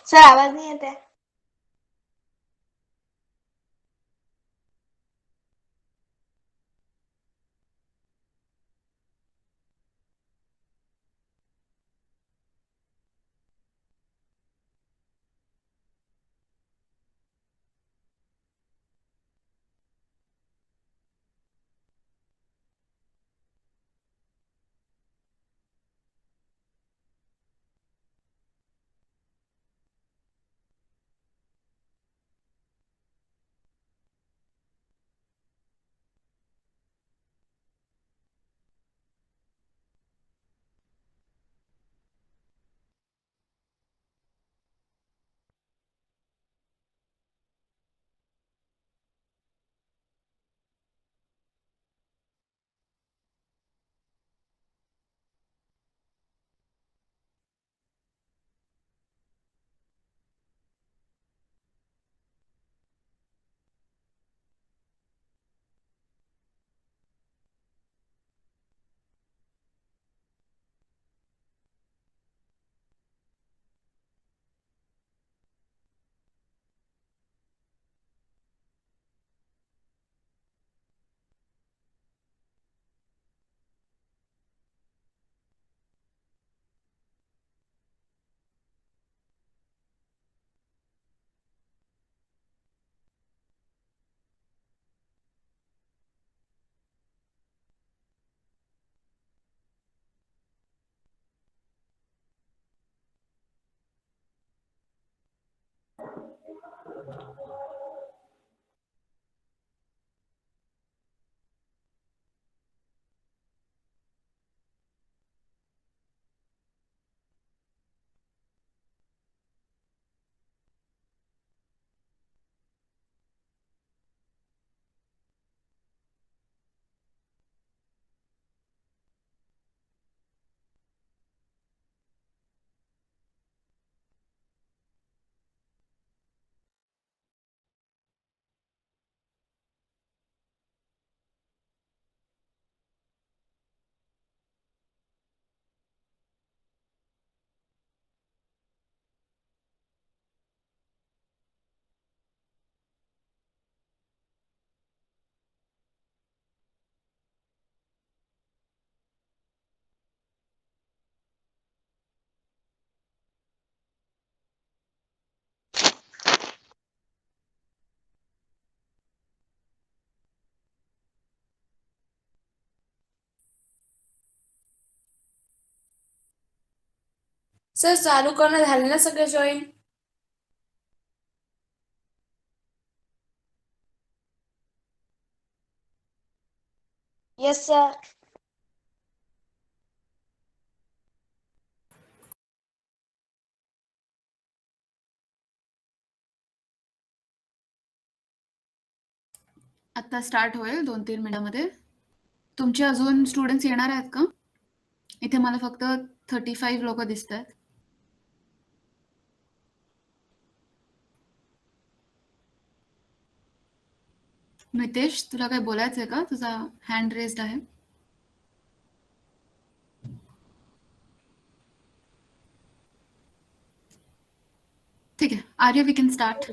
Sir आवाज नहीं आता है। सर चालू करणं झाले ना सगळे जॉईन? Yes sir. आता स्टार्ट होईल 2-3 मिनिटांमध्ये. तुमचे अजून स्टुडंट्स येणार आहेत का? इथे मला फक्त 35 लोकं दिसतायत. मितेश, तुला काही बोलायचंय का? तुझा हँड रेज्ड आहे. ठीक आहे. Arya, we can start.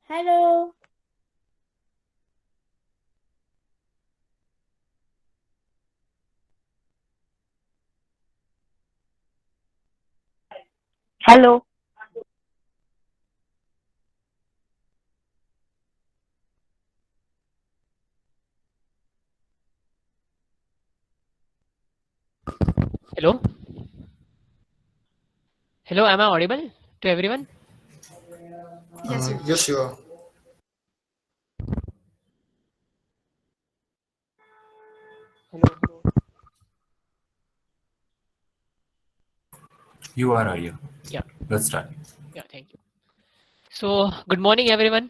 Hello. Hello. Hello? Hello, am I audible to everyone? Yes, Yes, you are. Hello, hello. You are Arya. Yeah, Let's start. yeah, thank you. So, good morning, everyone.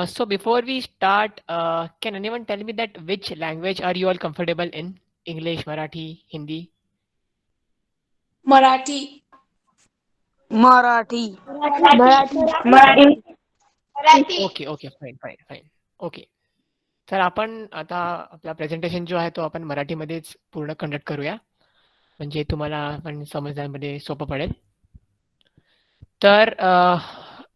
So before we start, can anyone tell me that which language are you all comfortable in? English, Marathi, Hindi? Marathi. Marathi. Marathi. Okay, fine. Okay. तर आपण आता आपला presentation जो आहे तो आपण मराठीमध्येच पूर्ण कंडक्ट करूया, म्हणजे तुम्हाला पण समजण्यामध्ये सोपं पडेल. तर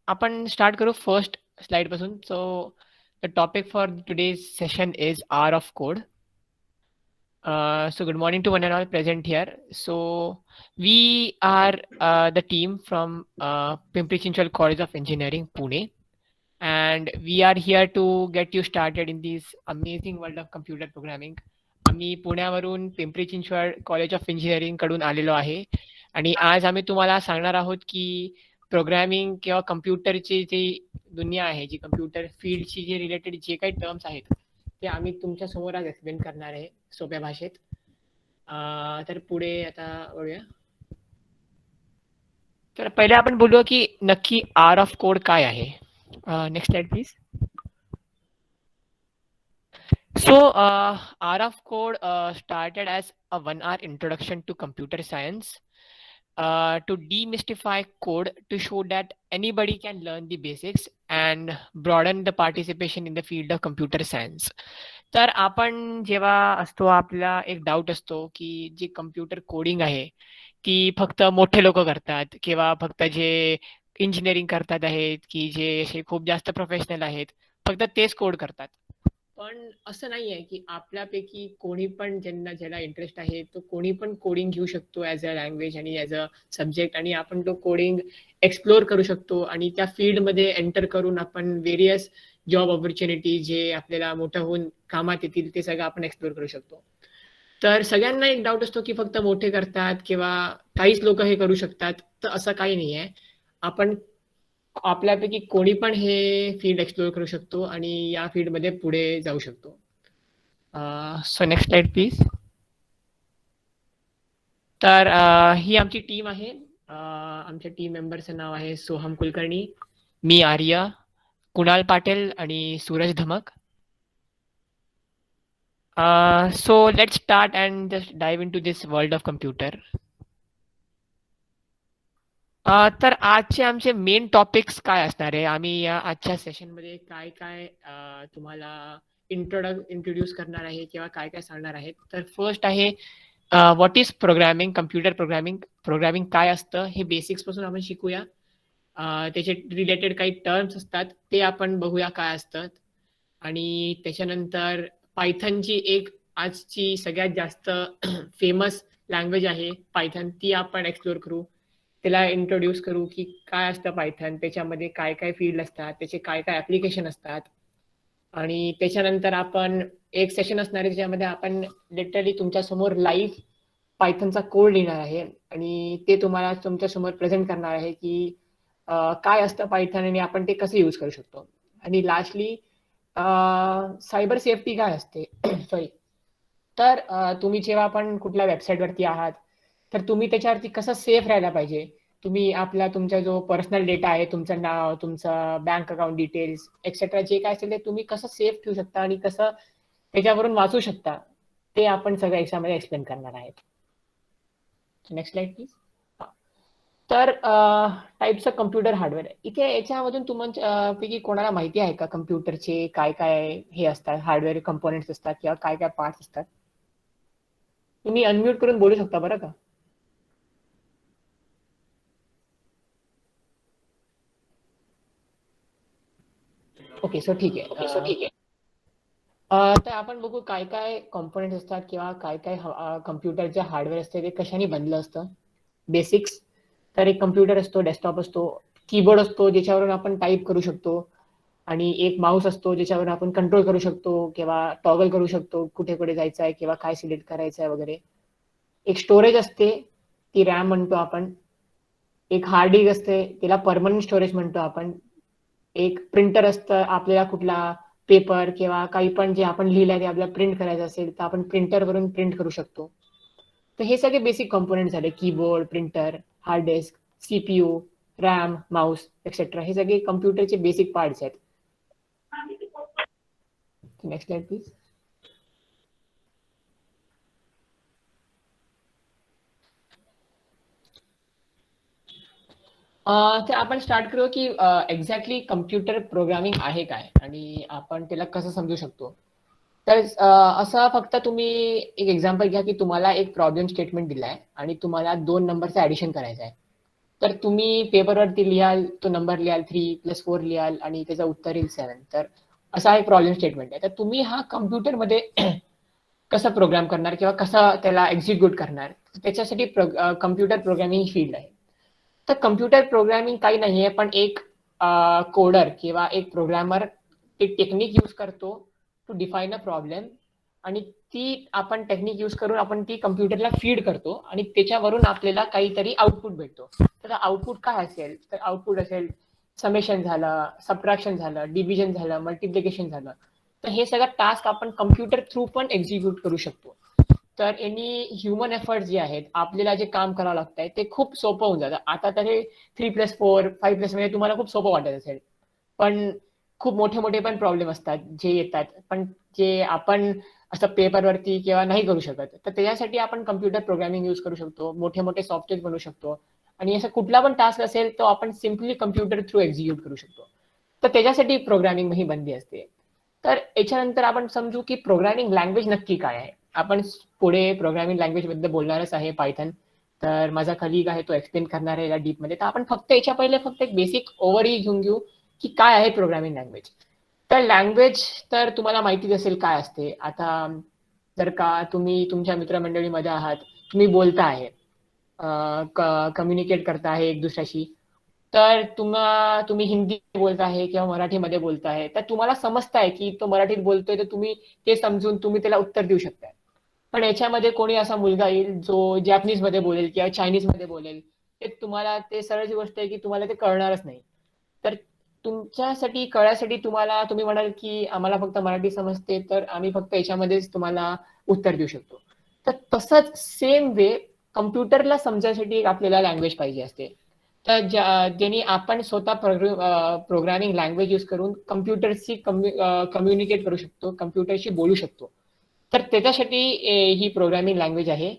आपण स्टार्ट करू फर्स्ट स्लाइड पासून. So the topic for today's session is art of code. So good morning to one and all present here. So we are the team from Pimpri Chinchwad College of Engineering, Pune, and we are here to get you started in this amazing world of computer programming. आम्ही पुण्यावरून Pimpri Chinchwad college of engineering कडून आलेलो आहे आणि आज आम्ही तुम्हाला सांगणार आहोत की प्रोग्रॅमिंग किंवा कम्प्युटरची जी दुनिया आहे, जी कम्प्युटर फील्डशी जे रिलेटेड जे काही टर्म्स आहेत ते आम्ही तुमच्या समोर आज एक्सप्लेन करणार आहे सोप्या भाषेत. तर पुढे आता वळूया. तर पहिले आपण बोलूया की नक्की आर ऑफ कोड काय आहे. Next slide please. So R of Code started as a 1-hour introduction to computer science to demystify code, to show that anybody can learn the basics and broaden the participation in the field of computer science. तर आपण जेव्हा असतो आपला एक doubt असतो की जी computer coding आहे ती फक्त मोठे लोक करतात किंवा फक्त जे इंजिनिअरिंग करतात आहेत की जे असे खूप जास्त प्रोफेशनल आहेत फक्त तेच कोड करतात. पण असं नाही आहे की आपल्यापैकी कोणी पण ज्याला इंटरेस्ट आहे तो कोणी पण कोडिंग घेऊ शकतो ॲज अ लँग्वेज आणि ॲज अ सब्जेक्ट, आणि आपण तो कोडिंग एक्सप्लोर करू शकतो आणि त्या फील्डमध्ये एंटर करून आपण वेरियस जॉब ऑपॉर्च्युनिटी जे आपल्याला मोठं होऊन कामात येतील ते सगळं आपण एक्सप्लोर करू शकतो. तर सगळ्यांना एक डाऊट असतो की फक्त मोठे करतात किंवा काहीच लोक हे करू शकतात, तर असं काही नाही आहे. आपण आपल्यापैकी कोणी पण हे फील्ड एक्सप्लोर करू शकतो आणि या फील्डमध्ये पुढे जाऊ शकतो. So next slide please. तर ही आमची टीम आहे. आमच्या टीम मेंबरचं नाव आहे सोहम कुलकर्णी, मी आर्य, कुणाल पाटील आणि Suraj Dhamak. So let's start and just dive into this world of computer. तर आजचे आमचे मेन टॉपिक्स काय असणार आहे, आम्ही या आजच्या सेशनमध्ये काय काय तुम्हाला इंट्रोड्यूस करणार आहे किंवा काय काय सांगणार आहेत. तर फर्स्ट आहे what is programming, computer programming. Programming काय असतं हे बेसिक्स पासून आपण शिकूया. त्याचे रिलेटेड काही टर्म्स असतात ते आपण बघूया काय असतात, आणि त्याच्यानंतर पायथनची एक आजची सगळ्यात जास्त फेमस लँग्वेज आहे पायथन, ती आपण एक्सप्लोर करू. त्याला इंट्रोड्यूस करू की काय असतं पायथन, त्याच्यामध्ये काय काय फील्ड असतात, त्याचे काय काय ऍप्लिकेशन असतात. आणि त्याच्यानंतर आपण एक सेशन असणार आहे ज्याच्यामध्ये आपण लिटरली तुमच्या समोर लाईव्ह पायथनचा कोड लिहिणार आहे आणि ते तुम्हाला तुमच्या समोर प्रेझेंट करणार आहे की काय असतं पायथन आणि आपण ते कसं यूज करू शकतो. आणि लास्टली सायबर सेफ्टी काय असते सॉरी. तर तुम्ही जेव्हा आपण कुठल्या वेबसाईटवरती आहात तर तुम्ही त्याच्यावरती कसं सेफ राहायला पाहिजे. तुम्ही तुमचा जो पर्सनल डेटा आहे, तुमचं नाव, तुमचं बँक अकाउंट डिटेल्स एक्सेट्रा जे काय असेल ते तुम्ही कसं सेफ ठेवू शकता आणि कसं त्याच्यावरून वाचू शकता ते आपण सगळं याच्यामध्ये एक्सप्लेन करणार आहेत. Next slide please. तर टाइप्स ऑफ कम्प्युटर हार्डवेअर इथे याच्यामधून पैकी कोणाला माहिती आहे का कम्प्युटरचे काय काय हे असतात, हार्डवेअर कंपोनेंट्स असतात किंवा काय काय पार्ट्स असतात. तुम्ही अनम्यूट करून बोलू शकता बरं का. ओके, सो ठीक आहे. तर आपण बघू काय काय कॉम्पोनंट असतात किंवा काय काय कम्प्युटरचे हार्डवेअर असते ते कशाने बनलं असतं. बेसिक्स. तर एक कम्प्युटर असतो, डेस्कटॉप असतो, कीबोर्ड असतो ज्याच्यावरून आपण टाईप करू शकतो, आणि एक माऊस असतो ज्याच्यावर आपण कंट्रोल करू शकतो किंवा टॉगल करू शकतो, कुठे कुठे जायचं आहे किंवा काय सिलेक्ट करायचं आहे वगैरे. एक स्टोरेज असते, ती रॅम म्हणतो आपण. एक हार्ड डिस्क असते, तिला परमनंट स्टोरेज म्हणतो आपण. एक प्रिंटर असतं, आपल्याला कुठला पेपर किंवा काही पण जे आपण लिहिलंय ते आपल्याला प्रिंट करायचं असेल तर आपण प्रिंटरवरून प्रिंट करू शकतो. तर हे सगळे बेसिक कॉम्पोनंट झाले, keyboard, printer, hard disk, CPU, RAM, mouse etcetera. हे सगळे कम्प्युटरचे बेसिक पार्ट्स आहेत. Next slide please. तर आपण स्टार्ट करू की एक्झॅक्टली कम्प्युटर प्रोग्रामिंग आहे काय आणि आपण त्याला कसं समजू शकतो. तर असं फक्त तुम्ही एक एक्झाम्पल घ्या की तुम्हाला एक प्रॉब्लेम स्टेटमेंट दिलाय आणि तुम्हाला 2 नंबरचं ऍडिशन करायचं आहे. तर तुम्ही पेपरवरती लिहाल, तो नंबर लिहाल, 3+4 लिहाल आणि त्याचं उत्तर येईल 7. तर असा एक प्रॉब्लेम स्टेटमेंट आहे. तर तुम्ही हा कम्प्युटरमध्ये कसं प्रोग्राम करणार किंवा कसं त्याला एक्झिक्यूट करणार, त्याच्यासाठी कम्प्युटर प्रोग्रामिंग फील्ड आहे. तर कम्प्युटर प्रोग्रामिंग काही नाहीये, पण एक कोडर किंवा एक प्रोग्रामर एक टेक्निक यूज करतो टू डिफाईन अ प्रॉब्लेम, आणि ती आपण टेक्निक यूज करून आपण ती कम्प्युटरला फीड करतो आणि त्याच्यावरून आपल्याला काहीतरी आउटपुट भेटतो. तर आउटपुट काय असेल, तर आउटपुट असेल समेशन झालं, सबट्रॅक्शन झालं, डिव्हिजन झालं, मल्टिप्लिकेशन झालं. तर हे सगळं टास्क आपण कम्प्युटर थ्रू पण एक्झिक्यूट करू शकतो. तर यांनी ह्युमन एफर्ट जे आहेत, आपल्याला जे काम करावं लागतंय ते खूप सोपं होऊन जातं. आता तर हे 3+4, 5+ म्हणजे तुम्हाला खूप सोपं वाटत असेल, पण खूप मोठे मोठे पण प्रॉब्लेम असतात जे येतात, पण जे आपण असं पेपरवरती किंवा नाही करू शकत. तर त्याच्यासाठी आपण कम्प्युटर प्रोग्रामिंग यूज करू शकतो, मोठे मोठे सॉफ्टवेअर बनवू शकतो, आणि असं कुठला पण टास्क असेल तो आपण सिम्पली कम्प्युटर थ्रू एक्झिक्यूट करू शकतो. तर त्याच्यासाठी प्रोग्रामिंग ही बनली असते. तर याच्यानंतर आपण समजू की प्रोग्रामिंग लँग्वेज नक्की काय आहे. आपण पुढे प्रोग्रामिंग लँग्वेज बद्दल बोलणारच आहे, पायथन. तर माझा कलिग आहे, तो एक्सप्लेन करणार आहे या डीपमध्ये. तर आपण फक्त याच्या पहिले फक्त एक बेसिक ओव्हरव्ह्यू घेऊन घेऊ की काय आहे प्रोग्रामिंग लँग्वेज. तर लँग्वेज तर तुम्हाला माहितीच असेल काय असते. आता जर का तुम्ही तुमच्या मित्रमंडळीमध्ये आहात, तुम्ही बोलता आहे, कम्युनिकेट करता आहे एक दुसऱ्याशी, तर तुम्ही हिंदी बोलत आहे किंवा मराठीमध्ये बोलताय, तर तुम्हाला समजताय की तो मराठीत बोलतोय, तर तुम्ही ते समजून तुम्ही त्याला उत्तर देऊ शकताय. पण याच्यामध्ये कोणी असा मुलगा येईल जो जॅपनीज मध्ये बोलेल किंवा चायनीज मध्ये बोलेल, ते तुम्हाला, ते सरळची गोष्ट आहे की तुम्हाला ते कळणारच नाही. तर तुमच्यासाठी कळण्यासाठी तुम्ही म्हणाल की आम्हाला फक्त मराठी समजते, तर आम्ही फक्त याच्यामध्येच तुम्हाला उत्तर देऊ शकतो. तर तसंच सेम वे कम्प्युटरला समजायसाठी एक आपल्याला लँग्वेज पाहिजे असते. तर ज्यांनी आपण स्वतः प्रोग्रामिंग लँग्वेज यूज करून कम्प्युटरशी कम्युनिकेट करू शकतो, कम्प्युटरशी बोलू शकतो. तर त्याच्यासाठी ही प्रोग्रामिंग लँग्वेज आहे.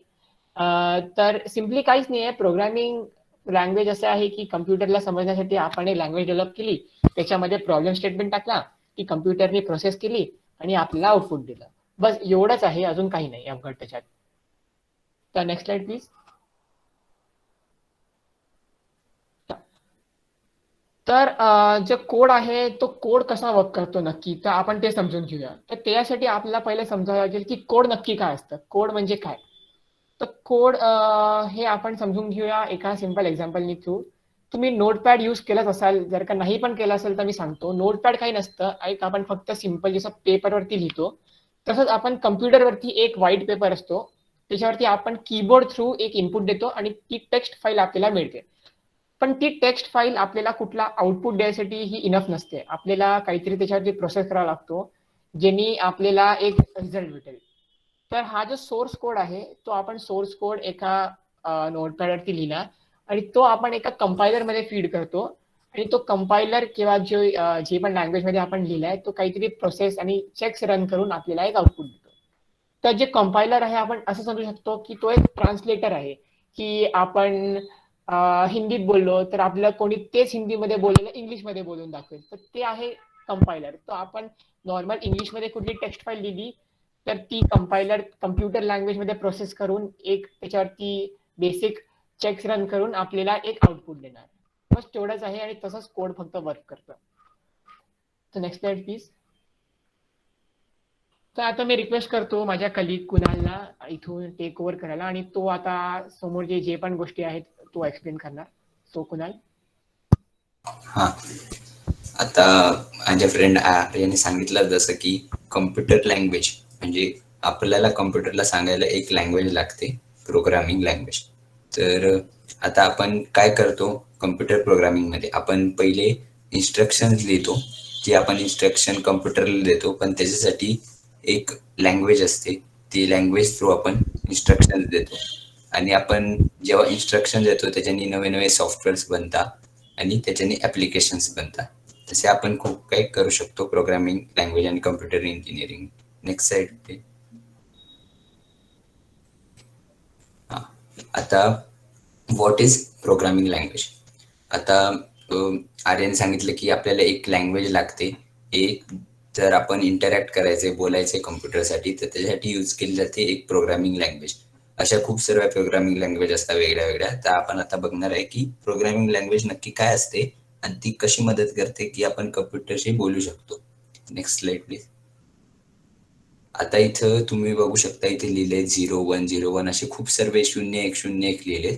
तर सिम्पली काहीच नाही आहे. प्रोग्रामिंग लँग्वेज असं आहे की कम्प्युटरला समजण्यासाठी आपण एक लँग्वेज डेव्हलप केली, त्याच्यामध्ये प्रॉब्लेम स्टेटमेंट टाकला, ती कम्प्युटरने प्रोसेस केली आणि आपल्याला आउटपुट दिलं. बस एवढंच आहे, अजून काही नाही अवघड त्याच्यात. तर नेक्स्ट स्लाइड प्लीज. तर जो कोड आहे तो कोड कसा वर्क करतो नक्की, तर आपण ते समजून घेऊया. तर त्यासाठी आपल्याला पहिले समजावं लागेल की कोड नक्की काय असतं, कोड म्हणजे काय. तर कोड हे आपण समजून घेऊया एका सिंपल एक्झाम्पलनी थ्रू. तुम्ही नोटपॅड यूज केलाच असाल, जर का नाही पण केलं असेल तर मी सांगतो. नोटपॅड काही नसतं, एक आपण फक्त सिंपल जसं पेपरवरती लिहितो तसंच आपण कम्प्युटरवरती एक व्हाईट पेपर असतो, त्याच्यावरती आपण कीबोर्ड थ्रू एक इनपुट देतो आणि ती टेक्स्ट फाईल आपल्याला मिळते. पण ती टेक्स्ट फाईल आपल्याला कुठला आउटपुट द्यायसाठी ही इनफ नसते. आपल्याला काहीतरी त्याच्यावरती प्रोसेस करावा लागतो, ज्यांनी आपल्याला एक रिझल्ट भेटेल. तर हा जो सोर्स कोड आहे तो आपण सोर्स कोड एका नोटपॅडवरती लिहिला आणि तो आपण एका कंपायलरमध्ये फीड करतो, आणि तो कंपायलर किंवा जे पण लँग्वेजमध्ये आपण लिहिलाय तो काहीतरी प्रोसेस आणि चेक्स रन करून आपल्याला एक आउटपुट देतो. तर जे कंपायलर आहे आपण असं समजू शकतो की तो एक ट्रान्सलेटर आहे, की आपण हिंदीत बोललो तर आपल्याला कोणी तेच हिंदीमध्ये बोललेलं इंग्लिशमध्ये बोलून दाखवेल, तर ते आहे कंपायलर. तर आपण नॉर्मल इंग्लिशमध्ये कुठली टेक्स्ट फाईल लिहिली तर ती कंपायलर कम्प्युटर लँग्वेजमध्ये प्रोसेस करून एक त्याच्यावरती बेसिक चेक्स रन करून आपल्याला एक आउटपुट देणार. बस तेवढंच आहे आणि तसंच कोड फक्त वर्क करतं. तर नेक्स्ट स्लाइड प्लीज. तर आता मी रिक्वेस्ट करतो माझ्या कलिग कुणालला इथून टेक ओव्हर करायला आणि तो आता समोर जे पण गोष्टी आहेत तो एक्सप्लेन करणार. सो कुणाल. हा, आता माझ्या फ्रेंड यांनी सांगितलं जसं की कम्प्युटर लँग्वेज म्हणजे आपल्याला कम्प्युटरला सांगायला एक लँग्वेज लागते, प्रोग्रामिंग लँग्वेज. तर आता आपण काय करतो कम्प्युटर प्रोग्रामिंगमध्ये, आपण पहिले इन्स्ट्रक्शन्स लिहितो, जे आपण इन्स्ट्रक्शन कम्प्युटरला देतो, पण त्याच्यासाठी एक लँग्वेज असते, ती लँग्वेज थ्रू आपण इन्स्ट्रक्शन्स देतो. आणि आपण जेव्हा इन्स्ट्रक्शन देतो त्याच्यानी नवे नवे सॉफ्टवेअर्स बनतात आणि त्याच्याने ॲप्लिकेशन्स बनतात. तसे आपण खूप काही करू शकतो प्रोग्रामिंग लँग्वेज आणि कम्प्युटर इंजिनिअरिंग. Next side. हां, आता व्हॉट इज प्रोग्रामिंग लँग्वेज. आता आर्यन सांगितलं की आपल्याला एक लँग्वेज लागते, एक जर आपण इंटरॅक्ट करायचे बोलायचे कम्प्युटरसाठी तर त्याच्यासाठी यूज केली जाते एक प्रोग्रामिंग लँग्वेज. अशा खूप सर्व प्रोग्रामिंग लँग्वेज असतात वेगळ्या वेगळ्या. तर आपण आता बघणार आहे की प्रोग्रामिंग लँग्वेज नक्की काय असते आणि ती कशी मदत करते की आपण कम्प्युटरशी बोलू शकतो. Next slide please. आता इथं तुम्ही बघू शकता, इथे लिहिले 0101 असे खूप सर्व 0101 लिहिले.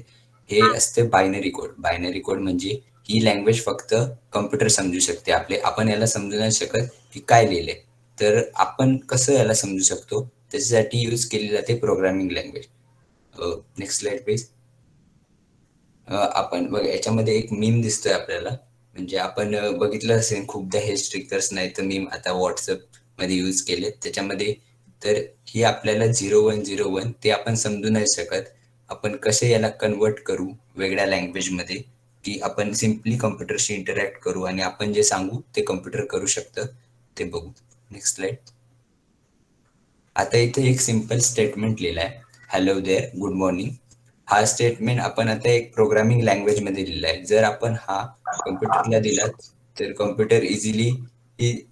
हे असते बायनरी कोड. बायनरी कोड म्हणजे ही लँग्वेज फक्त कम्प्युटर समजू शकते. आपण याला समजू नाही शकत की काय लिहिले. तर आपण कसं याला समजू शकतो त्याच्यासाठी यूज केली जाते programming language. Next slide please. आपण बघ याच्यामध्ये एक मीम दिसतोय आपल्याला, म्हणजे आपण बघितलं असेल खूपदा हे स्टिकर्स नाही तर मीम आता व्हॉट्सअप मध्ये यूज केले त्याच्यामध्ये. तर ही आपल्याला 0101 ते आपण समजू नाही शकत, आपण कसे याला कन्वर्ट करू वेगळ्या लँग्वेजमध्ये की आपण सिम्पली कम्प्युटरशी इंटरॅक्ट करू आणि आपण जे सांगू ते कम्प्युटर करू शकतं ते बघू. Next slide. आता इथे एक सिम्पल स्टेटमेंट लिहिलाय, हॅलो देअर गुड मॉर्निंग. हा स्टेटमेंट आपण आता एक प्रोग्रामिंग लँग्वेज मध्ये लिहिला आहे. जर आपण हा कम्प्युटरला दिला तर कम्प्युटर इझिली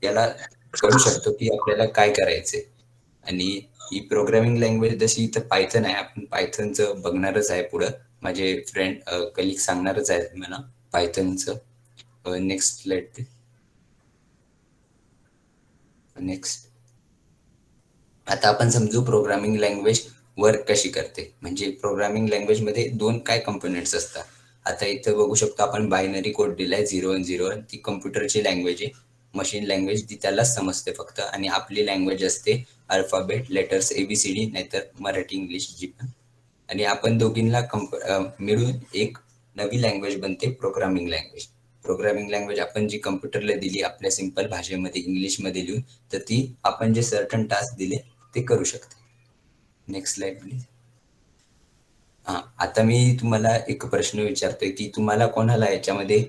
याला करू शकतो की आपल्याला काय करायचंय. आणि ही प्रोग्रामिंग लँग्वेज जशी इथं पायथन आहे, आपण पायथनचं बघणारच आहे पुढं. माझे फ्रेंड कलिग सांगणारच आहेत मला पायथनचं. Next slide. नेक्स्ट. आता आपण समजू प्रोग्रामिंग लँग्वेज वर्क कशी करते. म्हणजे प्रोग्रामिंग लँग्वेजमध्ये दोन काय कंपोनेंट्स असतात. आता इथं बघू शकतो आपण बायनरी कोड दिलाय 0101. ती कम्प्युटरची लँग्वेज आहे, मशीन लँग्वेज ती त्यालाच समजते फक्त. आणि आपली लँग्वेज असते अल्फाबेट लेटर्स ABCD नाहीतर मराठी इंग्लिश जी पण. आणि आपण दोघींना मिळून एक नवी लँग्वेज बनते प्रोग्रामिंग लँग्वेज. प्रोग्रामिंग लँग्वेज आपण जी कम्प्युटरला दिली आपल्या सिंपल भाषेमध्ये इंग्लिशमध्ये लिहून, तर ती आपण जे सर्टन टास्क दिले ते करू शकते. Next slide please. हां, आता मी तुम्हाला एक प्रश्न विचारतोय की तुम्हाला कोणाला याच्यामध्ये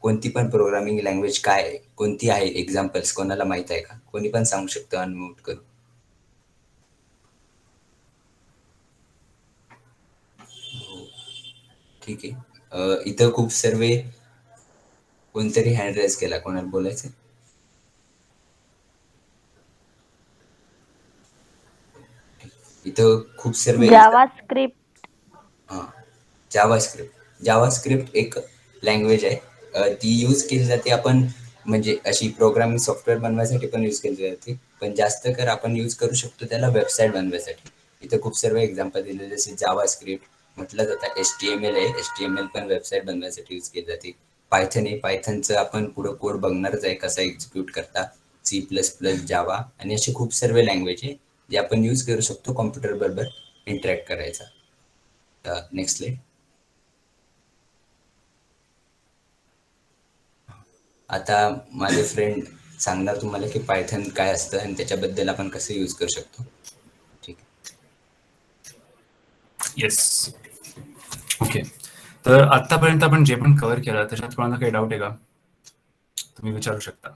कोणती पण प्रोग्रामिंग लँग्वेज काय आहे, कोणती आहे, एक्झाम्पल्स कोणाला माहित आहे का? कोणी पण सांगू शकतो अनम्यूट करू. ठीक आहे. इथं खूप सर्व कोणतरी हँड रेज केला, कोणाला बोलायचं. इथं खूप सर्व जावास्क्रिप्ट. हां, जावास्क्रिप्ट एक लँग्वेज आहे. ती यूज केली जाते आपण म्हणजे अशी प्रोग्रामिंग सॉफ्टवेअर बनवायसाठी पण यूज केली जाते, पण जास्त कर आपण यूज करू शकतो त्याला वेबसाईट बनवायसाठी. इथं खूप सर्व एक्झाम्पल दिले, जसे जावास्क्रिप्ट म्हटलं जातं. HTML आहे, HTML पण वेबसाईट बनवायसाठी यूज केली जाते. पायथन आहे, पायथनचं आपण पुढं कोड बघणारच आहे कसा एक्झिक्यूट करता. C++, जावा आणि असे खूप सर्व लँग्वेज आहे जे आपण यूज करू शकतो कॉम्प्युटर बरोबर इंटरॅक्ट करायचा. Next slide. आता माझे फ्रेंड सांगणार तुम्हाला की पायथन काय असतं आणि त्याच्याबद्दल आपण कसं यूज करू शकतो. ठीक आहे. येस. ओके, तर आतापर्यंत आपण जे पण कव्हर केलं त्याच्यात कोणाला काही डाऊट आहे का? तुम्ही विचारू शकता,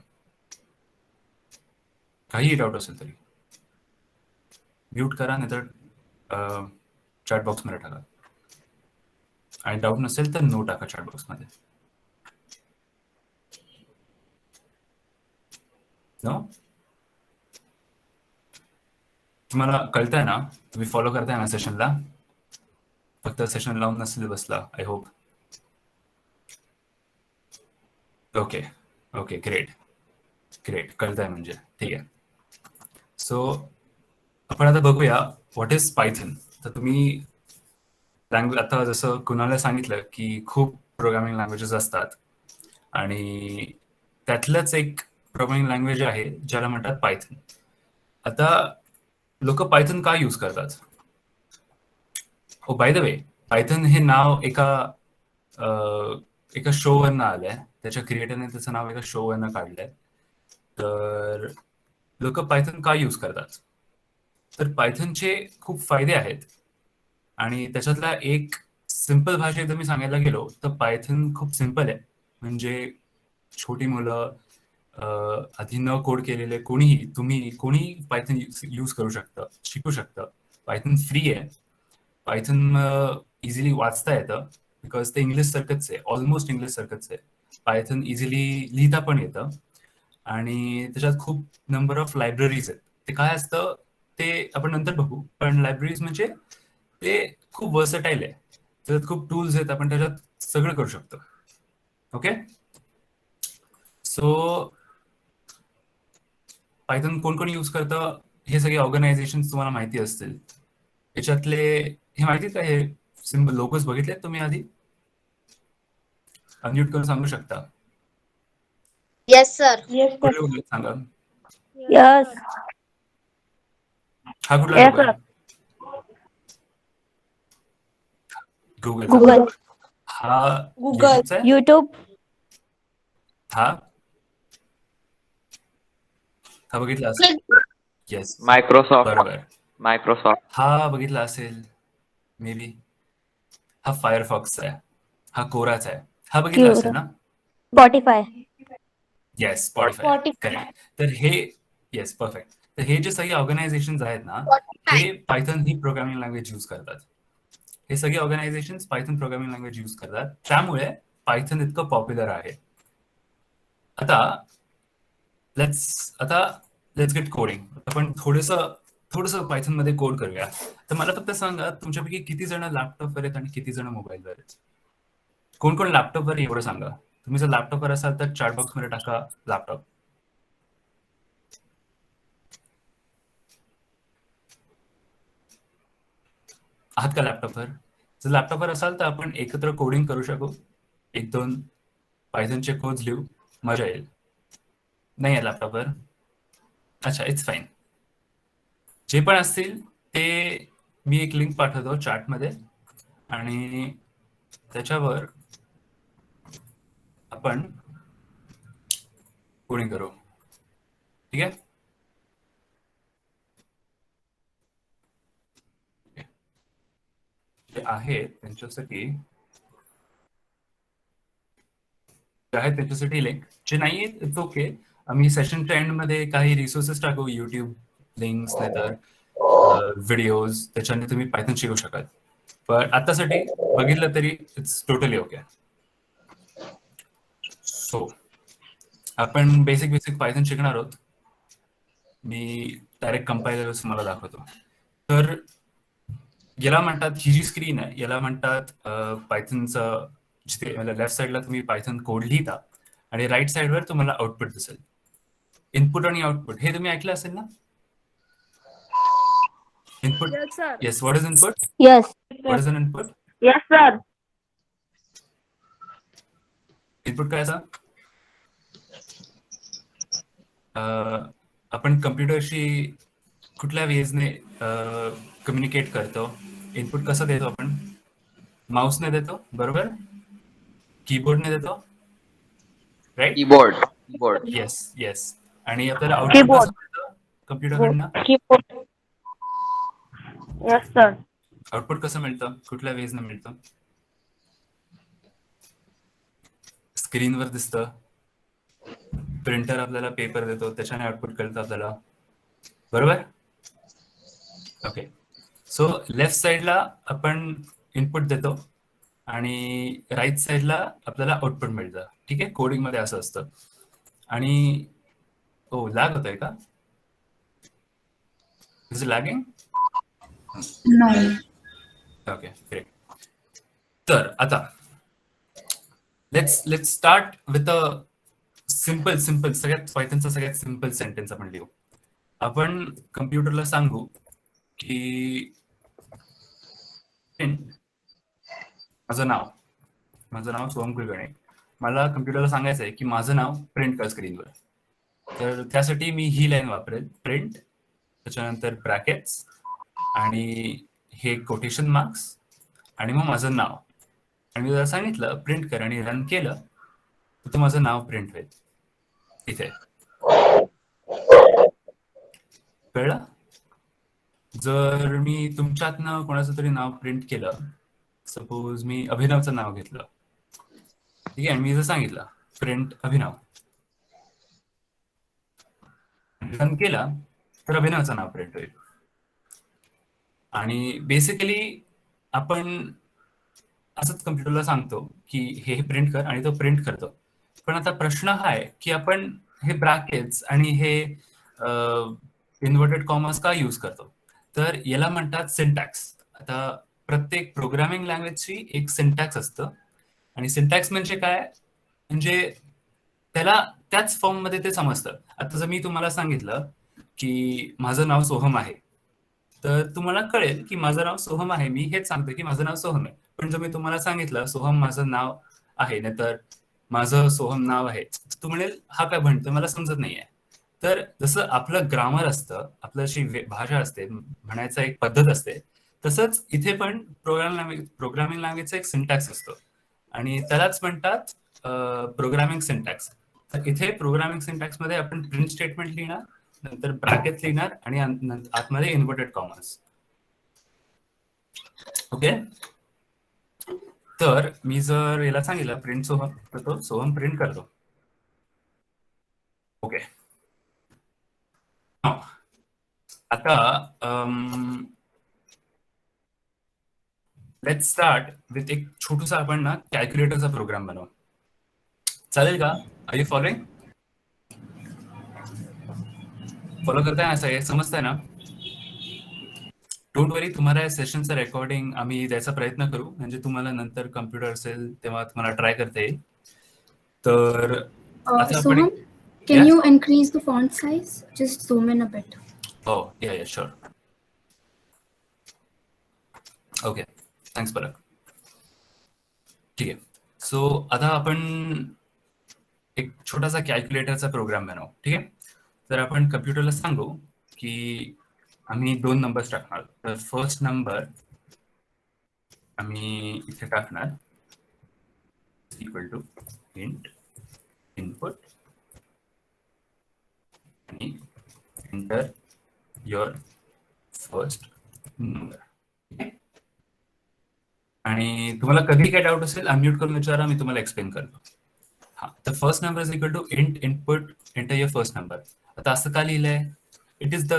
काहीही डाऊट असेल तरी म्यूट करा, नाहीतर चॅट बॉक्समध्ये टाका. आणि डाऊट नसेल तर नो टाका चॅट बॉक्समध्ये. नो, तुम्हाला कळतंय ना, तुम्ही फॉलो करताय ना सेशनला? फक्त सेशन लावून नसेल बसला, I hope. Okay okay, great. Great, कळतंय म्हणजे ठीक आहे. सो आपण आता बघूया व्हॉट इज पायथन. तर तुम्ही लँग्वेज, आता जसं कुणाला सांगितलं की खूप प्रोग्रामिंग लँग्वेजेस असतात आणि त्यातलंच एक प्रोग्रामिंग लँग्वेज आहे ज्याला म्हणतात पायथन. आता लोक पायथन का यूज करतात? हो, बाय द वे, पायथन हे नाव एका शोवरनं आलंय. त्याच्या क्रिएटरने त्याचं नाव एका शोवरनं काढलंय. तर लोक पायथन का यूज करतात? तर पायथनचे खूप फायदे आहेत आणि त्याच्यातला एक सिंपल भाषेत मी सांगायला गेलो तर पायथन खूप सिंपल आहे. म्हणजे छोटी मुलं, आधी न कोड केलेले कोणीही पायथन यूज करू शकतं, शिकू शकतं. पायथन फ्री आहे. पायथन इझिली वाचता येतं बिकॉज ते इंग्लिश सारखंच आहे, ऑलमोस्ट इंग्लिश सारखंच आहे. पायथन इझिली लिहिता पण येतं आणि त्याच्यात खूप नंबर ऑफ लायब्ररीज आहेत. ते काय असतं ते आपण नंतर बघू, पण लायब्ररीज म्हणजे ते खूप वर्सटाईल आहे. त्याच्यात खूप टूल्स आहेत, आपण त्याच्यात सगळं करू शकतो. ओके, सो पायथन कोण कोण यूज करतं हे सगळे ऑर्गनायझेशन तुम्हाला माहिती असतील. याच्यातले हे माहिती का, हे सिम्बल लोगोज बघितले तुम्ही आधी? अनम्यूट करून सांगू शकता? Yes sir. कुठले कुठले सांगा. यस. हा कुठला Yes, लोगो आहे? गुगल. गुगल. हा गुगल. YouTubeचा आहे? युट्यूब. हा बघितला असेल. Yes, Microsoft. बरोबर. मायक्रोसॉफ्ट. हा बघितला असेल मे बी. हा फायरफॉक्सचा आहे. हा कोराचा आहे. हा बघितला असेल ना? स्पॉटीफाय. Yes, Spotify, correct. तर हे येस, परफेक्ट. तर हे जे सगळे ऑर्गनायझेशन आहेत ना, हे पायथन ही प्रोग्रामिंग लँग्वेज यूज करतात. हे सगळे organisation Python programming language use करतात. त्यामुळे पायथन इतकं पॉप्युलर आहे. आता लेट्स गेट कोडिंग. आपण थोडंसं पायथन मध्ये कोड करूया. तर मला फक्त सांगा, तुमच्यापैकी किती जण लॅपटॉपवर आहेत आणि किती जण मोबाईलवर आहेत? कोण कोण लॅपटॉपवर एवढं सांगा. तुम्ही जर लॅपटॉपवर असाल तर चॅट बॉक्स मध्ये टाका लॅपटॉप. आहात का लॅपटॉपवर? जर लॅपटॉपवर असाल तर आपण एकत्र कोडिंग करू शकू. 1-2 पायथनचे कोड्स लिहू, मजा येईल. नाही आहे लॅपटॉपवर? अच्छा, इट्स फाईन. जे पण असतील ते मी एक लिंक पाठवतो चॅटमध्ये आणि त्याच्यावर आपण कोडिंग करू. ठीक आहे? जे आहेत त्यांच्यासाठी लिंक. जे नाही आहेत ओके. आम्ही सेशनच्या एंड मध्ये काही रिसोर्सेस टाकू, युट्यूब लिंक्स, नाहीतर व्हिडिओज, त्याच्याने तुम्ही पायथन शिकू शकाल. पण आतासाठी बघितलं तरी इट्स टोटली ओके. सो आपण बेसिक पायथन शिकणार आहोत. मी डायरेक्ट कंपायलर तुम्हाला दाखवतो. तर याला म्हणतात, ही जी स्क्रीन आहे याला म्हणतात पायथनचं. जिथे लेफ्ट साईडला तुम्ही पायथन कोड लिहिता आणि राईट साईडवर तुम्हाला आउटपुट दिसेल. इनपुट आणि आउटपुट हे तुम्ही ऐकलं असेल ना? Input. Yes, what is input? Yes. What is an input? Yes sir. Input काय असा? आपण कम्प्युटरशी कुठल्या वेजने कम्युनिकेट करतो. इनपुट कसं देतो आपण? माऊसने देतो, बरोबर? कीबोर्डने देतो, राईट? कीबोर्ड. येस. आणि आपल्याला आउटपुट कसं मिळतं कम्प्युटरकडनं? कीबोर्ड. Yes sir. आउटपुट कसं मिळतं? कुठल्या वेजने मिळतं? स्क्रीनवर दिसतं. प्रिंटर आपल्याला पेपर देतो, त्याच्याने आउटपुट कळतं आपल्याला, बरोबर? ओके. सो लेफ्ट साईडला आपण इनपुट देतो आणि राईट साईडला आपल्याला आउटपुट मिळतं. ठीक आहे, कोडिंग मध्ये असं असतं. आणि लॅग होतोय का? Is lagging? Okay, great. तर आता let's start with a simple simple सगळ्यात पायथनचा सगळ्यात सिम्पल सेंटेन्स आपण लिहू. आपण कम्प्युटरला सांगू की माझं नाव सोहम कुलकर्णी. मला कम्प्युटरला सांगायचं आहे की माझं नाव प्रिंट कर स्क्रीनवर. तर त्यासाठी मी ही लाईन वापरेल, प्रिंट, त्याच्यानंतर ब्रॅकेट्स आणि हे कोटेशन मार्क्स आणि मग माझं नाव. आणि मी जर सांगितलं प्रिंट कर आणि रन केलं तर माझं नाव प्रिंट होईल इथे. कळलं? जर मी तुमच्यातनं कोणाचं तरी नाव प्रिंट केलं, सपोज मी अभिनवचं नाव घेतलं, ठीक आहे, मी जर सांगितलं प्रिंट अभिनव, रन केला तर अभिनवचं नाव प्रिंट होईल. आणि बेसिकली आपण असंच कम्प्युटरला सांगतो की हे प्रिंट कर आणि तो प्रिंट करतो. पण आता प्रश्न हा आहे की आपण हे ब्रॅकेट्स आणि हे इन्व्हर्टेड कॉमर्स का यूज करतो. तर याला म्हणतात सिंटॅक्स. आता प्रत्येक प्रोग्रामिंग लँग्वेजची एक सिंटॅक्स असतं आणि सिंटॅक्स म्हणजे काय, म्हणजे त्याला त्याच फॉर्म मध्ये ते समजतं. आता जर मी तुम्हाला सांगितलं की माझं नाव सोहम आहे, तर तुम्हाला कळेल की माझं नाव सोहम आहे, मी हेच सांगतो की माझं नाव सोहम आहे. पण जर मी तुम्हाला सांगितलं सोहम माझं नाव आहे, नाही तर माझं सोहम नाव आहे, तू म्हणेल हा काय म्हणतो, मला समजत नाहीये. तर जसं आपलं ग्रामर असतं, आपलं अशी भाषा असते, म्हणायचं एक पद्धत असते, तसंच इथे पण प्रोग्रामिंग लँग्वेजचा एक सिंटॅक्स असतो आणि त्यालाच म्हणतात प्रोग्रामिंग सिंटॅक्स. तर इथे प्रोग्रामिंग सिंटॅक्स मध्ये आपण प्रिंट स्टेटमेंट लिहिणार, नंतर ब्रॅकेट लिहिणार आणि आतमध्ये इन्व्हर्टेड कॉमर्स. ओके, तर मी जर याला सांगितलं प्रिंट सोहम, तर तो सोहम प्रिंट करतो. ओके, आता लेट्स स्टार्ट विथ एक छोटूसा आपण ना कॅल्क्युलेटरचा प्रोग्राम बनवू. चालेल का? R you following? फॉलो करताय? असं आहे, समजताय ना? डोंट वरी, तुम्हाला या सेशनचं रेकॉर्डिंग आम्ही द्यायचा प्रयत्न करू, म्हणजे तुम्हाला नंतर कम्प्युटर असेल तेव्हा तुम्हाला ट्राय करता येईल. तर आता Soham, can you increase the font size? Just zoom in a bit. Oh, yeah, sure. Okay, thanks पलक. ठीक आहे, सो आता आपण एक छोटासा कॅल्क्युलेटरचा प्रोग्राम बनवू. ठीक आहे, तर आपण कम्प्युटरला सांगू की आम्ही 2 नंबर्स टाकणार. तर फर्स्ट नंबर आम्ही इथे टाकणार इक्वल टू इंट इनपुट आणि एंटर युअर फर्स्ट नंबर. आणि तुम्हाला कधी काय डाऊट असेल अनम्यूट करून विचारा, मी तुम्हाला एक्सप्लेन करतो. हा, तर first number is equal to int input enter your first number. आता असं का लिहिलंय? इट इज द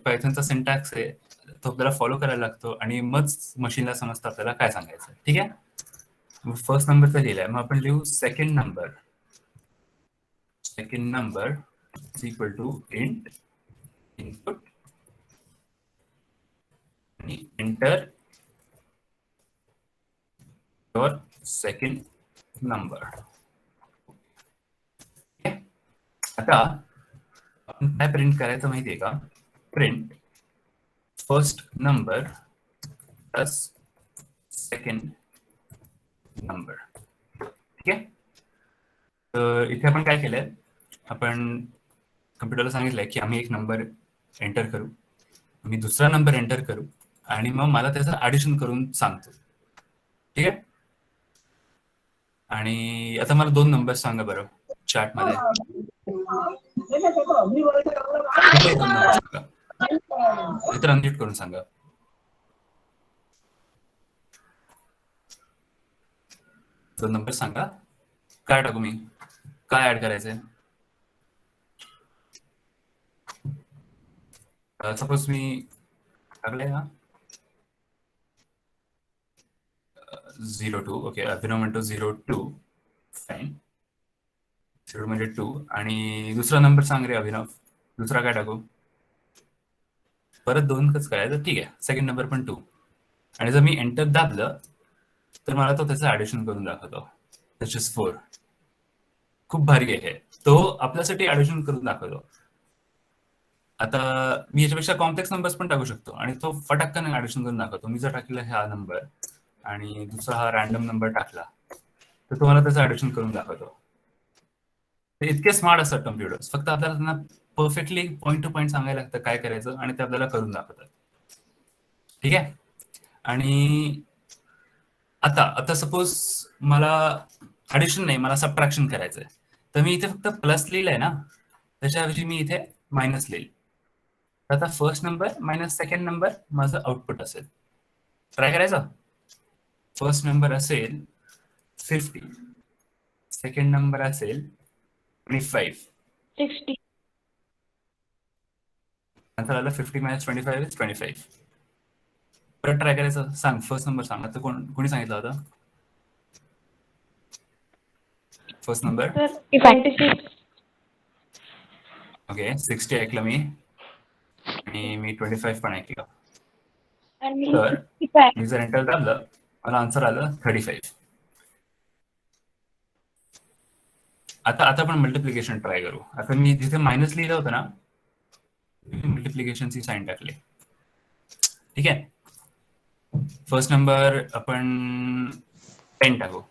पायथनचा सिंटॅक्स आहे, तो आपल्याला फॉलो करायला लागतो आणि मग मशीनला समजतं आपल्याला काय सांगायचं. ठीक आहे, फर्स्ट नंबरचा लिहिलाय, मग आपण लिहू second number. Second number is equal to int input आणि एंटर युअर सेकंड नंबर. आता आपण काय प्रिंट करायचं माहितीये का? Print first number plus second number. ठीक आहे, तर इथे आपण काय केलंय, आपण कम्प्युटरला सांगितलंय की आम्ही एक नंबर एंटर करू, आम्ही दुसरा नंबर एंटर करू आणि मग मला त्याचं ऍडिशन करून सांगतो. ठीक आहे, आणि आता मला 2 नंबर सांगा बरं चॅट मध्ये. इतर अनम्यूट करून सांगा. 2 नंबर सांगा. काय टाकू मी? काय ऍड करायचंय? सपोज मी टाकलंय ना 02. ओके, अभिनव म्हणतो 02. फाईन, 0 म्हणजे 2 आणि दुसरा नंबर सांग रे अभिनव. दुसरा काय टाकू? परत 2 कसं करायचं? ठीक आहे, सेकंड नंबर पण 2. आणि जर मी एंटर दाबलं तर मला तो त्याचं ऍडिशन करून दाखवतो, त्याचे 4. खूप भारी आहे. तो आपल्यासाठी ऍडिशन करून दाखवतो. आता मी याच्यापेक्षा कॉम्प्लेक्स नंबर्स पण टाकू शकतो आणि तो फटाक्कन ऍडिशन करून दाखवतो. मी जर टाकला हा नंबर आणि दुसरा हा रॅन्डम नंबर टाकला तर तुम्हाला त्याचं ऍडिशन करून दाखवतो. ते इतके स्मार्ट असतात कम्प्युटर्स. फक्त आपल्याला त्यांना परफेक्टली पॉईंट टू पॉईंट सांगायला लागतं काय करायचं आणि ते आपल्याला करून दाखवतात. ठीक आहे. आणि आता आता सपोज मला ऍडिशन नाही, मला सबट्रॅक्शन करायचंय, तर मी इथे फक्त प्लस लिहिलंय ना, त्याच्याऐवजी मी इथे मायनस लिहिल. आता first number minus second number माझं आउटपुट असेल. ट्राय करायचं. फर्स्ट नंबर असेल 50, सेकंड नंबर असेल 25, 60. नंतर आलं 50 minus 25 is 25. परत ट्राय करायचं. सांग फर्स्ट नंबर सांग. आता कोणी सांगितलं होतं फर्स्ट नंबर? 26. ओके, 60 ऐकलं मी आणि मी 25 पण ऐकलं. आणि तर 65. मी जर एंटर दाबलं मला आन्सर आलं 35. आता आपण मल्टिप्लिकेशन ट्राय करू. आता मी जिथे मायनस लिहिलं होतं ना, मल्टिप्लिकेशनची साईन टाकली. ठीक आहे. फर्स्ट नंबर आपण 10 टाकू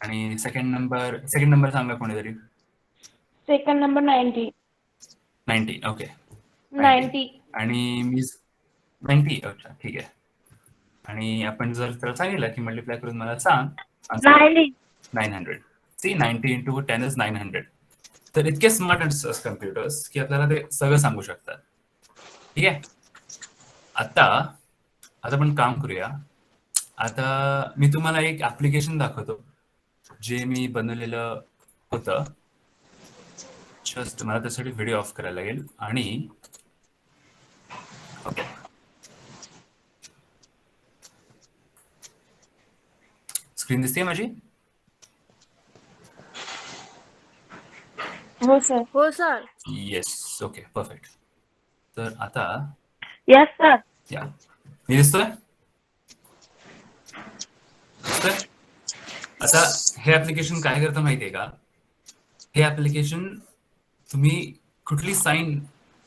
आणि सेकंड नंबर सांगा कोणीतरी. Second number 90. 90. ओके, 90. आणि मी 90. अच्छा, ठीक आहे. आणि आपण जर त्याला सांगितलं की मल्टिप्लाय करून मला सांग, 900. See 90 into 10 is 900. तर इतके स्मार्ट असतात कम्प्युटर्स की आपल्याला ते सगळं सांगू शकतात. ठीक आहे. आता आपण काम करूया. आता मी तुम्हाला एक ऍप्लिकेशन दाखवतो जे मी बनवलेलं होतं. जस्ट मला त्यासाठी व्हिडिओ ऑफ करायला लागेल आणि ओके, स्क्रीन दिसते माझी? हो सर. हो सर. येस. Okay, perfect. तर आता यस सर. या मी दिसतोय. आता हे ऍप्लिकेशन काय करतं माहितीये का? हे ऍप्लिकेशन तुम्ही कुठली साईन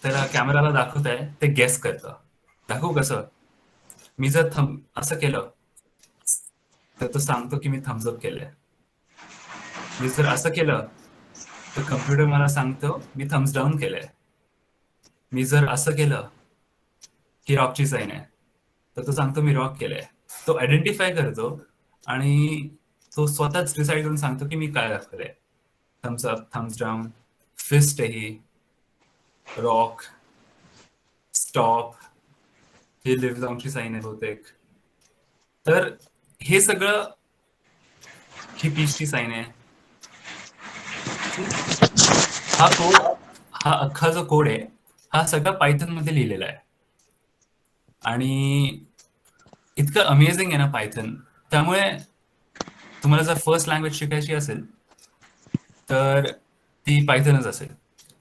त्याला कॅमेराला दाखवताय ते गेस करतं. दाखवू कसं? मी जर असं केलं तर तो सांगतो की मी थम्सअप केलंय. मी जर असं केलं तर कम्प्युटर मला सांगतो मी थम्स डाऊन केलंय. मी जर असं केलं की रॉकची साईन आहे तर तो सांगतो मी रॉक केलंय. तो आयडेंटिफाय करतो आणि तो स्वतःच डिसाईड करून सांगतो की मी काय दाखवलंय. Thumbs up, thumbs down, fist ही, रॉक, स्टॉप, हे लिव्ह डाऊनची साईन आहे बहुतेक. तर हे सगळं, ही पीसची साईन आहे. हा अख्खा जो कोड आहे हा सगळा पायथन मध्ये लिहिलेला आहे आणि इतकं अमेझिंग आहे ना पायथन. त्यामुळे तुम्हाला जर फर्स्ट लँग्वेज शिकायची असेल तर ती पायथनच असेल.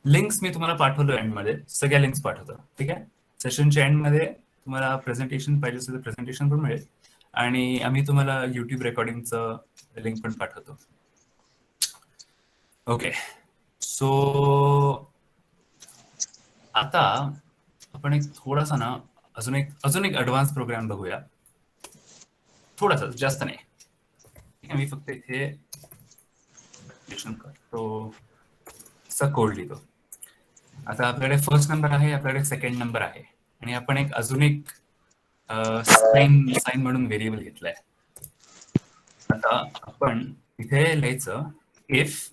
लिंक्स मी तुम्हाला पाठवलो एंडमध्ये, सगळ्या लिंक्स पाठवतो. ठीक आहे. सेशनच्या एंडमध्ये तुम्हाला प्रेझेंटेशन पाहिजे असेल तर प्रेझेंटेशन पण मिळेल आणि आम्ही तुम्हाला युट्यूब रेकॉर्डिंगचं लिंक पण पाठवतो. ओके, सो आता आपण एक थोडासा ना अजून एक ऍडव्हान्स प्रोग्राम बघूया. थोडासा, जास्त नाही. मी फक्त इथे करतो कोड लिहितो. आता आपल्याकडे फर्स्ट नंबर आहे, आपल्याकडे सेकंड नंबर आहे आणि आपण अजून एक साइन म्हणून व्हेरिएबल घेतलाय. आता आपण इथे लिहायचं इफ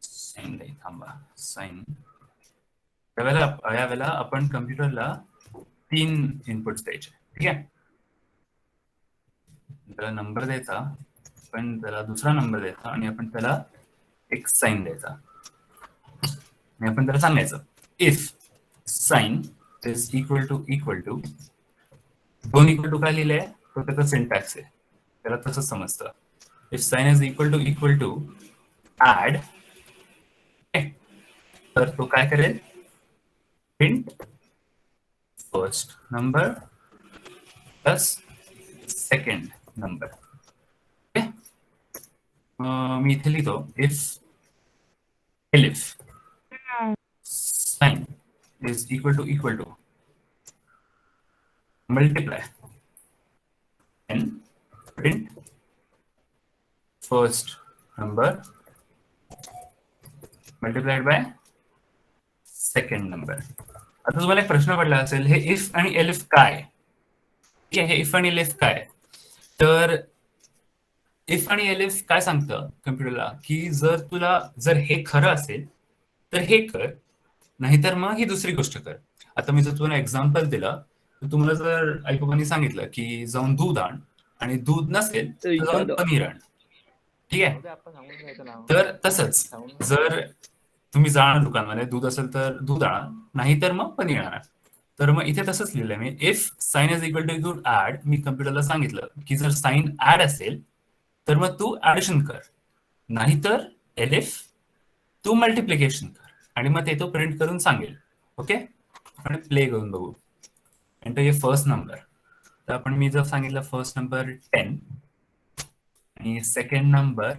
साइन. थांबा, साइन. यावेळेला आपण कम्प्युटरला 3 इनपुट्स द्यायचे. ठीक आहे. त्याला नंबर द्यायचा, पण त्याला दुसरा नंबर द्यायचा आणि आपण त्याला एक साइन द्यायचा आणि आपण त्याला सांगायचं if sign is equal to 2 equal to काय लिहिलंय तो त्याचा सिंटॅक्स आहे, त्याला तसंच समजतं. If sign is equal to add, तर तो काय करेल, print first number plus second number. मी इथे लिहितो if elif. Sine is equal to multiply and print first number multiplied by second number. आता तुम्हाला एक प्रश्न पडला असेल, हे इफ आणि एलिफ काय? ठीक आहे, हे इफ आणि एलिफ काय? तर इफ आणि एलिफ काय सांगतं कम्प्युटरला, की जर हे खरं असेल तर हे कर, नाहीतर मग ही दुसरी गोष्ट कर. आता मी जर तुम्हाला एक्झाम्पल दिलं, तर तुम्हाला जर आई बाबांनी सांगितलं की जाऊन दूध आण, आणि दूध नसेल तर जाऊन पनीर आण. ठीक आहे, तर तसंच जर तुम्ही जाणार दुकानमध्ये, दूध असेल तर दूध आणा, नाही तर मग पनीर आणा. तर मग इथे तसंच लिहिलंय मी, if sign is equal to add. मी कम्प्युटरला सांगितलं की जर साइन ऍड असेल तर मग तू ऍडिशन कर, नाहीतर एलिफ तू मल्टिप्लिकेशन कर, आणि मग ते तो प्रिंट करून सांगेल. ओके, आपण प्ले करून बघू. एंटर ये फर्स्ट नंबर. तर आपण मी जर सांगितलं फर्स्ट नंबर 10 आणि सेकंड नंबर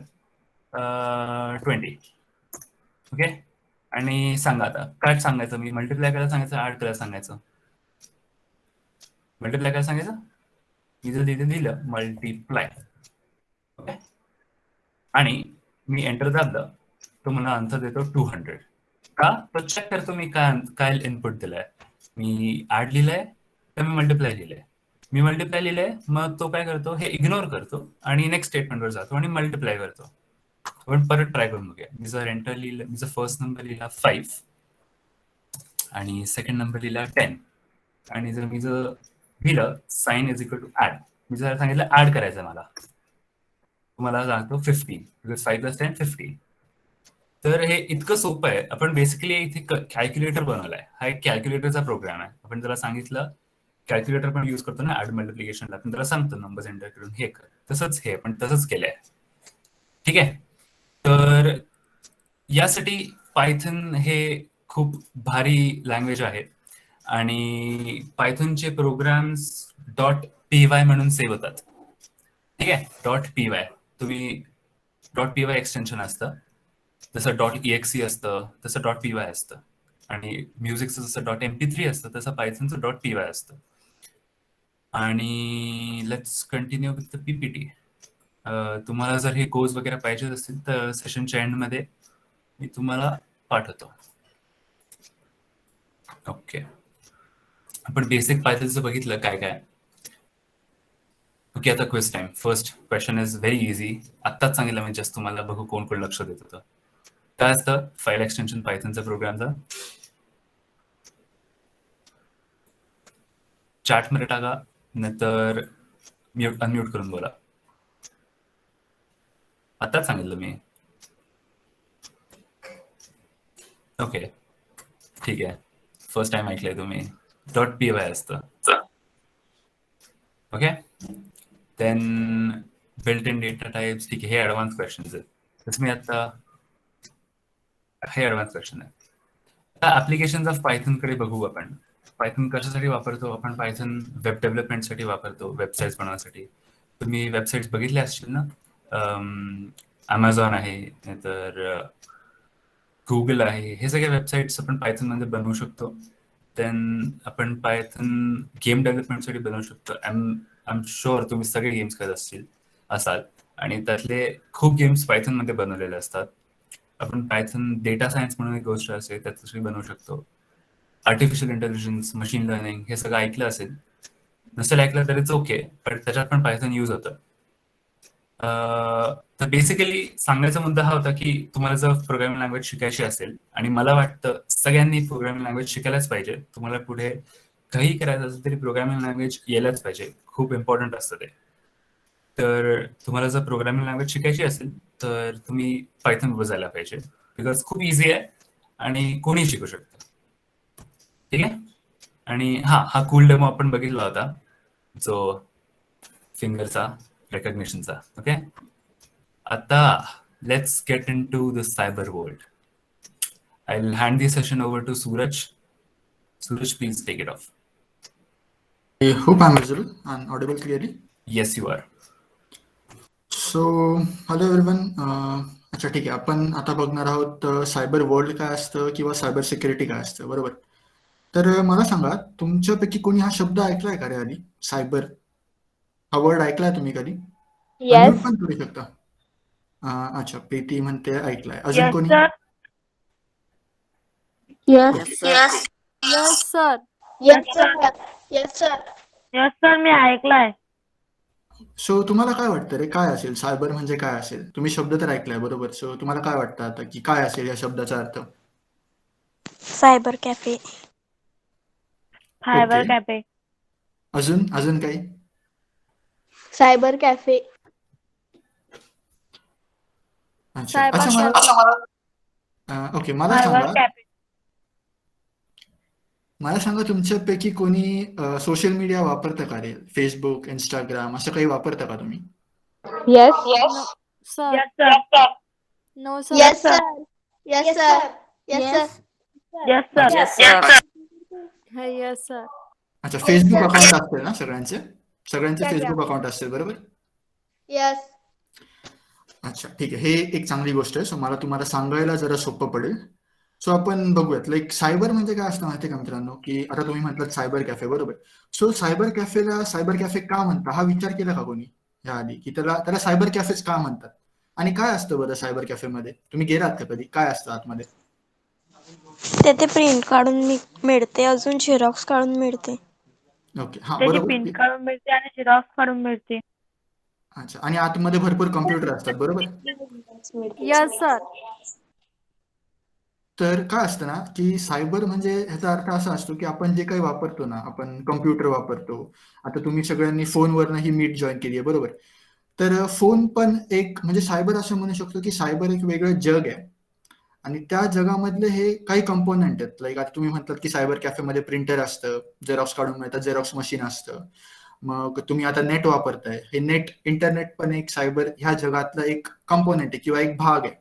20. ओके, आणि सांगा आता काय सांगायचं. मी मल्टिप्लाय करायला सांगायचं, ऍड करायला सांगायचं. मल्टिप्लाय करायला सांगायचं, मी जर तिथे दिलं मल्टिप्लाय. ओके, आणि मी एंटर दाबलं, तो मला आन्सर देतो 200. का? तो चेक करतो मी काय इनपुट दिलाय. मी ऍड लिहिलंय तर मी मल्टिप्लाय लिहिलंय. मी मल्टिप्लाय लिहिलंय, मग तो काय करतो, हे इग्नोर करतो आणि नेक्स्ट स्टेटमेंटवर जातो आणि मल्टिप्लाय करतो. आपण परत ट्राय करून बघूया. मी जर एंटर लिहिलं, मी जर फर्स्ट नंबर लिहिला 5 आणि सेकंड नंबर लिहिला 10, आणि जर मी जर लिहिलं sign is equal to add, मी जर सांगितलं ऍड करायचं मला, तुम्हाला सांगतो 15, बिकॉज 5 + 10 15. तर हे इतकं सोपं आहे. आपण बेसिकली इथे कॅल्क्युलेटर बनवलाय. हा एक कॅल्क्युलेटरचा प्रोग्राम आहे. आपण त्याला सांगितलं, कॅल्क्युलेटर पण यूज करतो ना ऍड मल्टिप्लिकेशनला, आपण त्याला सांगतो नंबर्स एंटर करून हे कर. तसंच हे पण तसंच केलंय. ठीक आहे, तर यासाठी पायथन हे खूप भारी लँग्वेज आहे, आणि पायथनचे प्रोग्राम्स .py म्हणून सेव्ह होतात. ठीक आहे, .py तुम्ही .py एक्सटेन्शन असतं, जसं .exe असतं तसं .py असतं, आणि म्युझिकचं जसं .mp3 असतं तसं पायथनचं .py असतं. आणि let's continue with the PPT. तुम्हाला जर हे कोर्स वगैरे पाहिजे असतील तर सेशनच्या एंडमध्ये मी तुम्हाला पाठवतो. ओके, आपण बेसिक पायथनचं बघितलं काय काय. ओके, आता quiz time. First question is very easy. आत्ताच सांगितलं मी, जस्ट तुम्हाला बघू कोण कोण लक्ष देत होतं. काय असतं फाईल एक्सटेन्शन पायथनचा प्रोग्रामचा? चॅटमध्ये टाका, नंतर अनम्यूट करून बोला. आताच सांगितलं मी. ओके, ठीक आहे, फर्स्ट टाइम ऐकलंय तुम्ही. .py असतं. Okay, then built in data types. ठीक आहे, हे ऍडव्हान्स क्वेश्चन्स आहेत. तसं मी आता हे ऍडव्हान्स क्वेश्चन आहे. आता ऍप्लिकेशन्स ऑफ पायथन कडे बघू आपण. पायथन कशासाठी वापरतो आपण? पायथन वेब डेव्हलपमेंटसाठी वापरतो, वेबसाईट्स बनवण्यासाठी. तुम्ही वेबसाईट्स बघितल्या असतील ना, अमेझॉन आहे, नाहीतर गुगल आहे, हे सगळे वेबसाईट्स आपण पायथनमध्ये बनवू शकतो. देन आपण पायथन गेम डेव्हलपमेंटसाठी बनवू शकतो. आय एम शुअर तुम्ही सगळे गेम्स करत असाल, आणि त्यातले खूप गेम्स पायथनमध्ये बनवलेले असतात. आपण पायथन डेटा सायन्स म्हणून एक गोष्ट असेल त्याच्यासाठी बनवू शकतो. आर्टिफिशियल इंटेलिजन्स, मशीन लर्निंग, हे सगळं ऐकलं असेल. नसेल ऐकलं तरीच ओके, पण त्याच्यात पण पायथन यूज होतं. तर बेसिकली सांगायचा मुद्दा हा होता की तुम्हाला जर प्रोग्रामिंग लँग्वेज शिकायची असेल, आणि मला वाटतं सगळ्यांनी प्रोग्रामिंग लँग्वेज शिकायलाच पाहिजे. तुम्हाला पुढे काही करायचं असेल तरी प्रोग्रामिंग लँग्वेज यायलाच पाहिजे, खूप इम्पॉर्टंट असतं ते. तर तुम्हाला जर प्रोग्रामिंग लँग्वेज शिकायची असेल तर तुम्ही पायथन जायला पाहिजे, बिकॉज खूप इझी आहे आणि कोणी शिकू शकतं. ठीक आहे, आणि हा कूल डेमो आपण बघितला होता, जो फिंगरचा रेकग्निशनचा. ओके, आता let's get into the cyber world. I will hand this session over to Suraj. Suraj, please take it off. I hope I'm visible and audible clearly. Yes, you are. So, hello everyone. अच्छा ठीक आहे. आपण आता बघणार आहोत cyber world काय असतं किंवा सायबर सिक्युरिटी काय असतं, बरोबर? तर मला सांगा, तुमच्यापैकी कोणी हा शब्द ऐकलाय का रे आधी? सायबर हा वर्ड ऐकलाय तुम्ही कधी? येस अनम्यूट पण करू शकता. अच्छा, प्रीती म्हणते ऐकलाय. अजून येस कोणी? Sir Yes. Okay. Yes sir Yes, sir. Yes, sir. Yes sir मी ऐकलाय. सो तुम्हाला काय वाटतं रे, काय असेल सायबर म्हणजे काय असेल? तुम्ही शब्द तर ऐकलाय, बरोबर? सो तुम्हाला काय वाटतं आता की काय असेल या शब्दाचा अर्थ? Cyber cafe. Cyber okay. Cafe. अजून काही? Cyber cafe. अच्छा. सायबर अच्छा मला कॅफे. ओके मला सायबर सांगा कॅफे. मला सांगा तुमच्यापैकी कोणी सोशल मीडिया वापरतं का रे? फेसबुक, इंस्टाग्राम असं काही वापरता का तुम्ही? Yes. Sir yes sir. No sir. Yes, sir. Yes, sir. Yes, sir. Yes sir. Yes, sir. Yes sir. अच्छा, फेसबुक अकाउंट असतील ना सगळ्यांचे? सगळ्यांचे क्या, क्या? फेसबुक अकाउंट असतील, बरोबर? Yes. अच्छा ठीक आहे. हे एक चांगली गोष्ट आहे. सो मला तुम्हाला सांगायला जरा सोपं पडेल. सो आपण बघूयात लाईक सायबर म्हणजे काय असतं माहिती आहे का मित्रांनो, की आता तुम्ही म्हटलं सायबर कॅफे, बरोबर? सो सायबर कॅफेला सायबर कॅफे का म्हणतात हा विचार केला का कोणी याआधी, की त्याला सायबर कॅफेच का म्हणतात आणि काय असतं बरं सायबर कॅफेमध्ये? तुम्ही गेलात का कधी? काय असतं आतमध्ये? तेथे प्रिंट काढून मिळते, अजून झेरॉक्स काढून मिळते. ओके, हा त्याची बरोबर. प्रिंट काढून मिळते आणि झेरॉक्स काढून मिळते. अच्छा, आणि आतमध्ये भरपूर कम्प्युटर असतात, बरोबर? Yes sir. तर काय असतं ना, की सायबर म्हणजे ह्याचा अर्थ असा असतो, की आपण जे काही वापरतो ना, आपण कम्प्युटर वापरतो. आता तुम्ही सगळ्यांनी फोनवरनं ही मीट जॉईन केली आहे, बरोबर? तर फोन पण एक म्हणजे सायबर असं म्हणू शकतो, की सायबर एक वेगळं जग आहे आणि त्या जगामधले हे काही कंपोनंट आहेत. लाईक आता तुम्ही म्हणतात, की सायबर कॅफेमध्ये प्रिंटर असतं, झेरॉक्स काढून मिळतात, झेरॉक्स मशीन असतं. मग तुम्ही आता नेट वापरताय. हे नेट, इंटरनेट पण एक सायबर ह्या जगातला एक कंपोनंट आहे किंवा एक भाग आहे.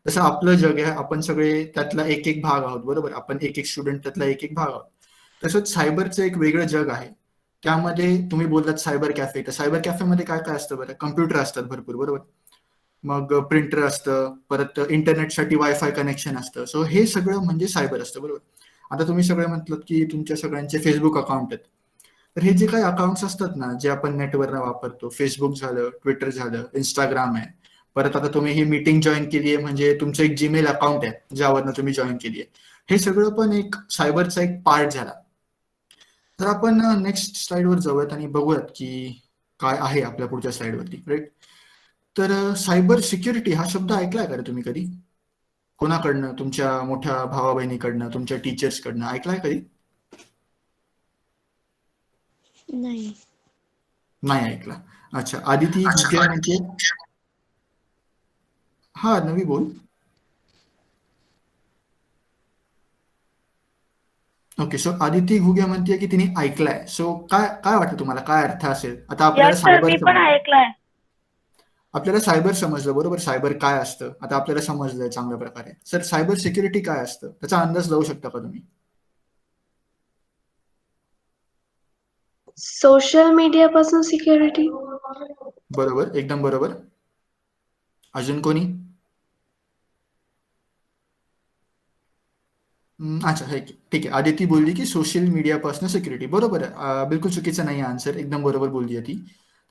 जसं आपलं जग आहे, आपण सगळे त्यातला एक एक भाग आहोत, बरोबर? आपण एक एक स्टुडंट त्यातला एक एक भाग आहोत. तसंच सायबरचं एक वेगळं जग आहे. त्यामध्ये तुम्ही बोललात सायबर कॅफे, तर सायबर कॅफेमध्ये काय काय असतं बरं? कम्प्युटर असतात भरपूर, बरोबर? मग प्रिंटर असतं, परत इंटरनेटसाठी वायफाय कनेक्शन असतं. सो हे सगळं म्हणजे सायबर असतं, बरोबर? आता तुम्ही सगळे म्हटलं की तुमच्या सगळ्यांचे फेसबुक अकाउंट आहेत. तर हे जे काही अकाउंट्स असतात ना, जे आपण नेटवरनं वापरतो, फेसबुक झालं, ट्विटर झालं, इंस्टाग्राम आहे. परत आता तुम्ही ही मीटिंग जॉईन केली आहे म्हणजे तुमचं एक जीमेल अकाउंट आहे, ज्यावरनं तुम्ही जॉईन केली आहे. हे सगळं पण एक सायबरचा एक पार्ट झाला. तर आपण नेक्स्ट स्लाइडवर जाऊयात आणि बघूयात की काय आहे आपल्या पुढच्या स्लाइडवरती, राईट? तर सायबर सिक्युरिटी हा शब्द ऐकलाय का रे तुम्ही कधी? कोणाकडनं? तुमच्या मोठ्या भावा बहिणीकडनं, तुमच्या टीचर्सकडनं ऐकलाय कधी? नाही. नाही ऐकला. अच्छा, आदिती घुगे म्हणजे हा नवी बोल. ओके, सो आदिती घुगे म्हणते की तिने ऐकलाय. सो काय काय वाटतं तुम्हाला, काय अर्थ असेल? आता आपल्याला येस सर मी सायबर पण ऐकलाय. आपल्याला सायबर समजलं, बरोबर? सायबर काय असतं आता आपल्याला समजलंय चांगल्या प्रकारे. सर सायबर सिक्युरिटी काय असतं त्याचा अंदाज लावू शकता का तुम्ही? सोशल मीडिया पासून सिक्युरिटी. बरोबर, एकदम बरोबर. अजून कोणी? अच्छा, हे ठीक आहे. आदिती बोलली की सोशल मीडियापासून सिक्युरिटी, बरोबर आहे. बिलकुल चुकीचं नाही आन्सर, एकदम बरोबर बोलली ती.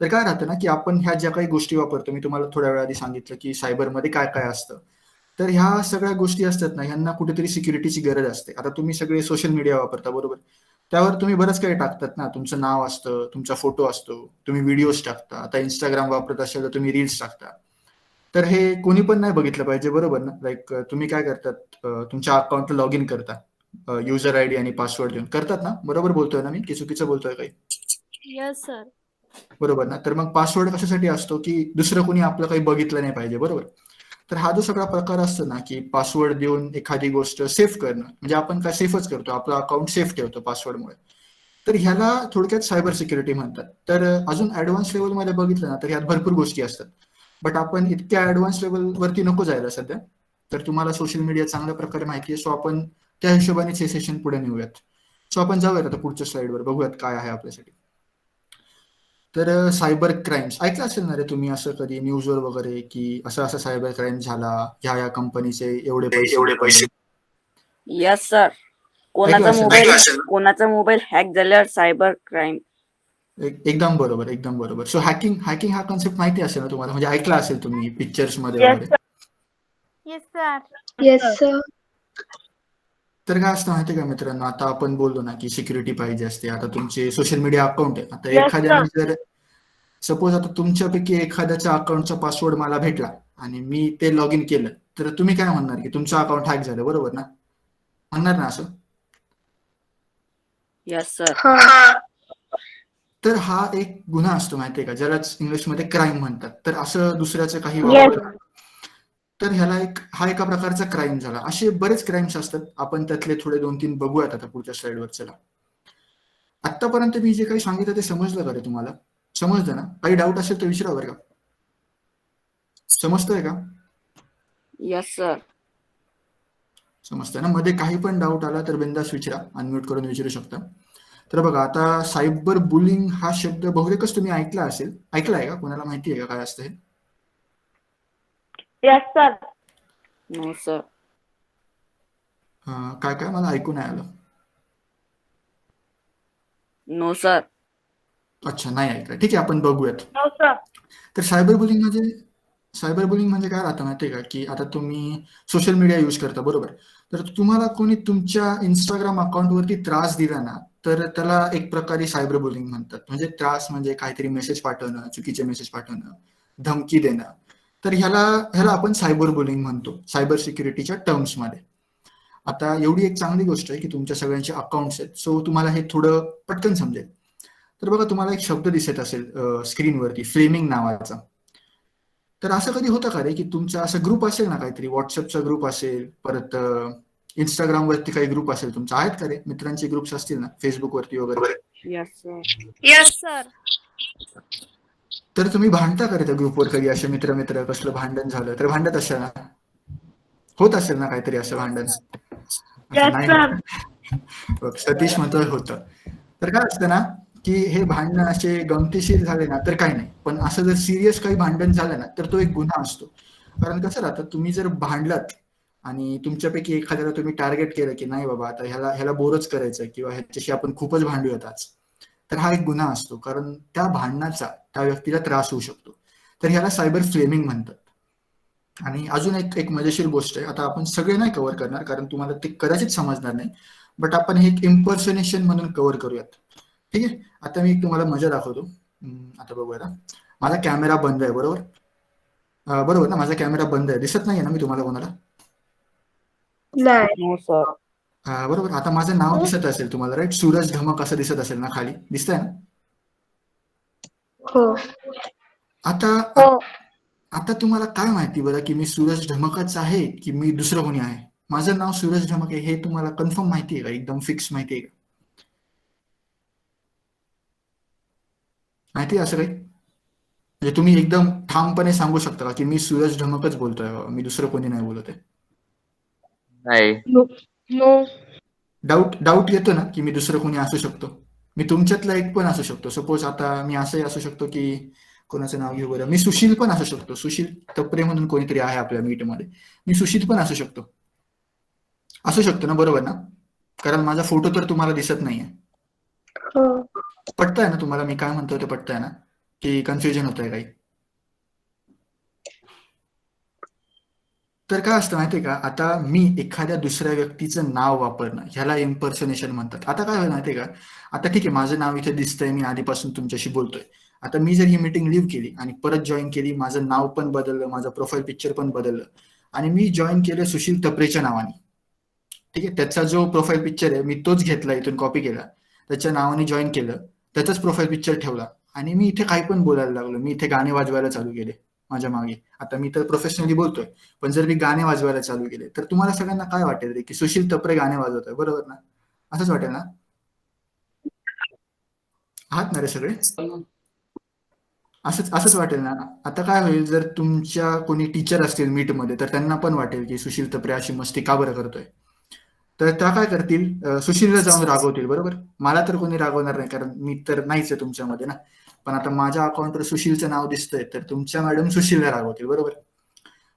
तर काय राहतं ना, की आपण ह्या ज्या काही गोष्टी वापरतो, मी तुम्हाला थोड्या वेळ आधी सांगितलं की सायबरमध्ये काय काय असतं. तर ह्या सगळ्या गोष्टी असतात ना, ह्यांना कुठेतरी सिक्युरिटीची गरज असते. आता तुम्ही सगळे सोशल मीडिया वापरता, बरोबर? त्यावर तुम्ही बरंच काही टाकतात ना, तुमचं नाव असतं, तुमचा फोटो असतो, तुम्ही व्हिडिओज टाकता. आता इंस्टाग्राम वापरत असाल तर तुम्ही रील्स टाकता. तर हे कोणी पण नाही बघितलं पाहिजे, बरोबर ना? लाईक तुम्ही काय करतात, तुमच्या अकाउंटला लॉग इन करता, युजर आयडी आणि पासवर्ड देऊन करतात ना? बरोबर बोलतोय ना मी, की चुकीचं बोलतोय काही? Yes sir. बरोबर ना? तर मग पासवर्ड कशासाठी असतो, की दुसरं कोणी आपलं काही बघितलं नाही पाहिजे, बरोबर? तर हा जो सगळा प्रकार असतो ना, की पासवर्ड देऊन एखादी गोष्ट सेव्ह करणं, म्हणजे आपण काय सेफच करतो, आपलं अकाउंट सेफ ठेवतो पासवर्डमुळे. तर ह्याला थोडक्यात सायबर सिक्युरिटी म्हणतात. तर अजून ऍडव्हान्स लेवलमध्ये बघितलं ना, तर ह्यात भरपूर गोष्टी असतात. बट आपण इतक्या ऍडव्हान्स लेवलवरती नको जायला सध्या. तर तुम्हाला सोशल मीडिया चांगल्या प्रकारे माहिती आहे, सो आपण त्या हिशोबानेच हे सेशन पुढे नेऊयात. सो आपण जाऊयात आता पुढच्या स्लाइडवर, बघूयात काय आहे आपल्यासाठी. तर सायबर क्राईम्स ऐकलं असेल ना रे तुम्ही असं कधी न्यूजवर वगैरे की असा सायबर क्राईम झाला, ह्या कंपनीचे एवढे पैसे. Yes sir. ऐकलं असेल ना? कोणाचा मोबाईल हॅक झाल्यावर सायबर क्राईम. एकदम बरोबर. सो हॅकिंग हा कॉन्सेप्ट माहिती असेल ना तुम्हाला, म्हणजे ऐकला असेल तुम्ही पिक्चर्स मध्ये Yes, वगैरे. Yes, sir. Yes, sir. तर काय असतं माहिती का मित्रांनो, आता आपण बोललो ना की सिक्युरिटी पाहिजे असते. आता तुमचे सोशल मीडिया अकाउंट आहे, आता Yes, एखाद्याने जर सपोज आता तुमच्यापैकी एखाद्याच्या अकाउंटचा पासवर्ड मला भेटला आणि मी ते लॉग इन केलं, तर तुम्ही काय म्हणणार की तुमचं अकाउंट हॅक झालं, बरोबर ना? म्हणणार ना असं? Yes sir. तर हा एक गुन्हा असतो माहितीये का, ज्यालाच इंग्लिशमध्ये क्राईम म्हणतात. तर असं दुसऱ्याचं काही Yes. वापर, तर हा एका प्रकारचा क्राईम झाला. असे बरेच क्राईम्स असतात, आपण त्यातले थोडे 2-3 बघूयात आता पुढच्या स्लाइडवर. चला, आतापर्यंत मी जे काही सांगितलं ते समजलं का रे तुम्हाला? समजलं ना? काही डाऊट असेल तर विचारा बरं का. समजतंय का? Yes sir. समजतंय ना? मध्ये काही पण डाऊट आला तर बिंदास विचारा, अनम्यूट करून विचारू शकता. तर बघा, आता सायबर बुलिंग हा शब्द बहुतेकच तुम्ही ऐकला असेल. ऐकलाय का? कोणाला माहिती आहे का काय असतं हे? Yes, sir. No sir. काय मला ऐकू नाही आलं. No sir. अच्छा, नाही ऐकलं. ठीक आहे, आपण बघूयात. No, sir. तर सायबर बुलिंग म्हणजे काय राहतं माहितीये का, की आता तुम्ही सोशल मीडिया यूज करता, बरोबर? तर तुम्हाला कोणी तुमच्या इंस्टाग्राम अकाउंटवरती त्रास दिला ना, तर त्याला एक प्रकारे सायबर बुलिंग म्हणतात. म्हणजे त्रास म्हणजे काहीतरी मेसेज पाठवणं, चुकीचे मेसेज पाठवणं, धमकी देणं. तर ह्याला आपण सायबर बुलिंग म्हणतो, सायबर सिक्युरिटीच्या टर्म्समध्ये. आता एवढी एक चांगली गोष्ट आहे की तुमच्या सगळ्यांचे अकाउंट्स आहेत, सो तुम्हाला हे थोडं पटकन समजेल. तर बघा, तुम्हाला एक शब्द दिसत असेल स्क्रीनवरती, फ्लेमिंग नावाचा. तर असं कधी होतं का रे की तुमचा असा ग्रुप असेल ना, काहीतरी व्हॉट्सअपचा ग्रुप असेल, परत इंस्टाग्रामवरती काही ग्रुप असेल तुमचा, आहेत का रे? मित्रांचे ग्रुप्स असतील ना फेसबुकवरती वगैरे. Yes sir. Yes, sir. तर तुम्ही भांडता का रे त्या ग्रुपवर कधी? असे मित्र कसलं भांडण झालं तर भांडत असेल ना? होत असेल ना काहीतरी असं भांडण? Yes, नाही sir. ना? बघ, सतीश म्हणतोय होतं. तर काय असतं ना की हे भांडणं असे गमतीशीर झाले ना तर काही नाही, पण असं जर सिरियस काही भांडण झालं ना तर तो एक गुन्हा असतो. कारण कसं राहतं, तुम्ही जर भांडलात आणि तुमच्यापैकी एखाद्याला तुम्ही टार्गेट केलं की नाही बाबा, आता ह्याला बोरच करायचं किंवा ह्याच्याशी आपण खूपच भांडूयात आज, तर हा एक गुन्हा असतो. कारण त्या भांडणाचा त्या व्यक्तीला त्रास होऊ शकतो. तर ह्याला सायबर फ्लेमिंग म्हणतात. आणि अजून एक मजेशीर गोष्ट आहे, आता आपण सगळे नाही कव्हर करणार कारण तुम्हाला ते कदाचित समजणार नाही, बट आपण हे एक इम्पर्सनेशन म्हणून कव्हर करूयात. ठीक आहे, आता मी तुम्हाला मजा दाखवतो. आता बघूया, माझा कॅमेरा बंद आहे, बरोबर? बरोबर ना? माझा कॅमेरा बंद आहे, दिसत नाहीये ना मी तुम्हाला कोणाला? नाही. No sir. बरोबर. आता माझं नाव दिसत असेल तुम्हाला, राईट? सूरज धमक असं दिसत असेल ना खाली, दिसतंय ना? हो. आता तुम्हाला काय माहिती बरं की मी सूरज ढमकच आहे की मी दुसरं कोणी आहे? माझं नाव सूरज ढमक आहे हे तुम्हाला कन्फर्म माहिती आहे का? एकदम फिक्स माहिती आहे का? माहिती आहे असं काही? म्हणजे तुम्ही एकदम ठामपणे सांगू शकता का की मी सूरज ढमकच बोलतोय, मी दुसरं कोणी नाही बोलत आहे? नाही. No. डाऊट येतो ना की मी दुसरं कोणी असू शकतो? मी तुमच्यातला एक पण असू शकतो. सपोज आता मी असंही असू शकतो की, कोणाचं नाव घेऊ बरं, मी सुशील पण असू शकतो. सुशील तपरे म्हणून कोणीतरी आहे आपल्या मीटमध्ये, मी सुशील पण असू शकतो ना, बरोबर ना? कारण माझा फोटो तर तुम्हाला दिसत नाहीये. पटतंय ना तुम्हाला मी काय म्हणतोय ते? पटतंय ना की कन्फ्युजन होतंय काही? तर काय असतं माहितीये का, आता मी एखाद्या दुसऱ्या व्यक्तीचं नाव वापरणं ह्याला इम्पर्सनेशन म्हणतात. आता काय होईल माहितीये का, आता ठीक आहे, माझं नाव इथे दिसतंय, मी आधीपासून तुमच्याशी बोलतोय. आता मी जर ही मीटिंग लिव्ह केली आणि परत जॉईन केली, माझं नाव पण बदललं, माझं प्रोफाईल पिक्चर पण बदललं आणि मी जॉईन केलं सुशील तपरेच्या नावाने. ठीक आहे, त्याचा जो प्रोफाईल पिक्चर आहे मी तोच घेतला, इथून कॉपी केला, त्याच्या नावाने जॉईन केलं, त्याचाच प्रोफाईल पिक्चर ठेवला आणि मी इथे काही पण बोलायला लागलो. मी इथे गाणे वाजवायला चालू केले माझ्या मागे. आता मी तर प्रोफेशनली बोलतोय, पण जर मी गाणे वाजवायला चालू केले तर तुम्हाला सगळ्यांना काय वाटेल रे की सुशील तपरे गाणे वाजवतोय, बरोबर ना? असंच वाटेल ना? आहात ना रे सगळे? असंच वाटेल ना? आता काय होईल जर तुमच्या कोणी टीचर असतील मीटमध्ये, तर त्यांना पण वाटेल की सुशील तपरे अशी मस्ती का बरं करतोय? तर त्या काय करतील, सुशीलला जाऊन रागवतील, बरोबर? मला तर कोणी रागवणार नाही कारण मी तर नाहीच आहे तुमच्यामध्ये ना. पण आता माझ्या अकाउंटवर सुशीलचं नाव दिसतंय तर तुमच्या मॅडम सुशीलला रागवतील, बरोबर?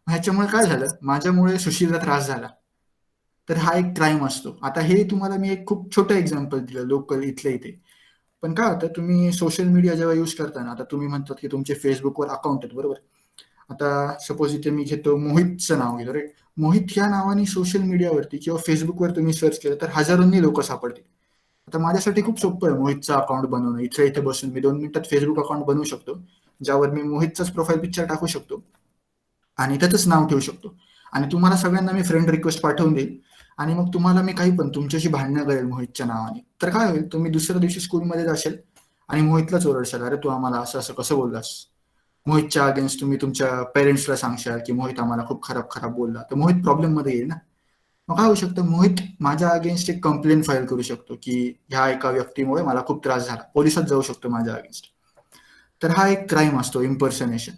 ह्याच्यामुळे काय झालं, माझ्यामुळे सुशीलला त्रास झाला, तर हा एक क्राईम असतो. आता हे तुम्हाला मी एक खूप छोटं एक्झाम्पल दिलं लोकल इथल्या इथे. पण काय होतं, तुम्ही सोशल मीडिया जेव्हा यूज करताना, आता तुम्ही म्हणतात की तुमचे फेसबुकवर अकाउंट आहेत, बरोबर? आता सपोज इथे मी घेतो मोहितचं नाव घेतो, राईट? मोहित ह्या नावाने सोशल मीडियावरती किंवा फेसबुकवर तुम्ही सर्च केलं तर हजारोंनी लोक सापडतील. आता माझ्यासाठी खूप सोपं आहे मोहितचं अकाउंट बनवणं. इथे बसून मी 2 मिनिटात फेसबुक अकाउंट बनवू शकतो, ज्यावर मी मोहितचाच प्रोफाईल पिक्चर टाकू शकतो आणि त्याचंच नाव ठेवू शकतो, आणि तुम्हाला सगळ्यांना मी फ्रेंड रिक्वेस्ट पाठवून देईल, आणि मग तुम्हाला मी काही पण तुमच्याशी भांडणं करेल मोहितच्या नावाने. तर काय होईल, तुम्ही दुसऱ्या दिवशी स्कूलमध्ये जाशाल आणि मोहितलाच ओरडशाल, अरे तू आम्हाला असं असं कसं बोललास. मोहितच्या अगेन्स्ट तुम्ही तुमच्या पेरेंट्सला सांगशाल की मोहित आम्हाला खूप खराब खराब बोलला, तर मोहित प्रॉब्लेम मध्ये येईल ना. मग काय होऊ शकतं, मोहित माझ्या अगेन्स्ट एक कंप्लेंट फाईल करू शकतो की ह्या एका व्यक्तीमुळे मला खूप त्रास झाला, पोलिसात जाऊ शकतो माझ्या अगेन्स्ट. तर हा एक क्राईम असतो, इम्पर्सनेशन.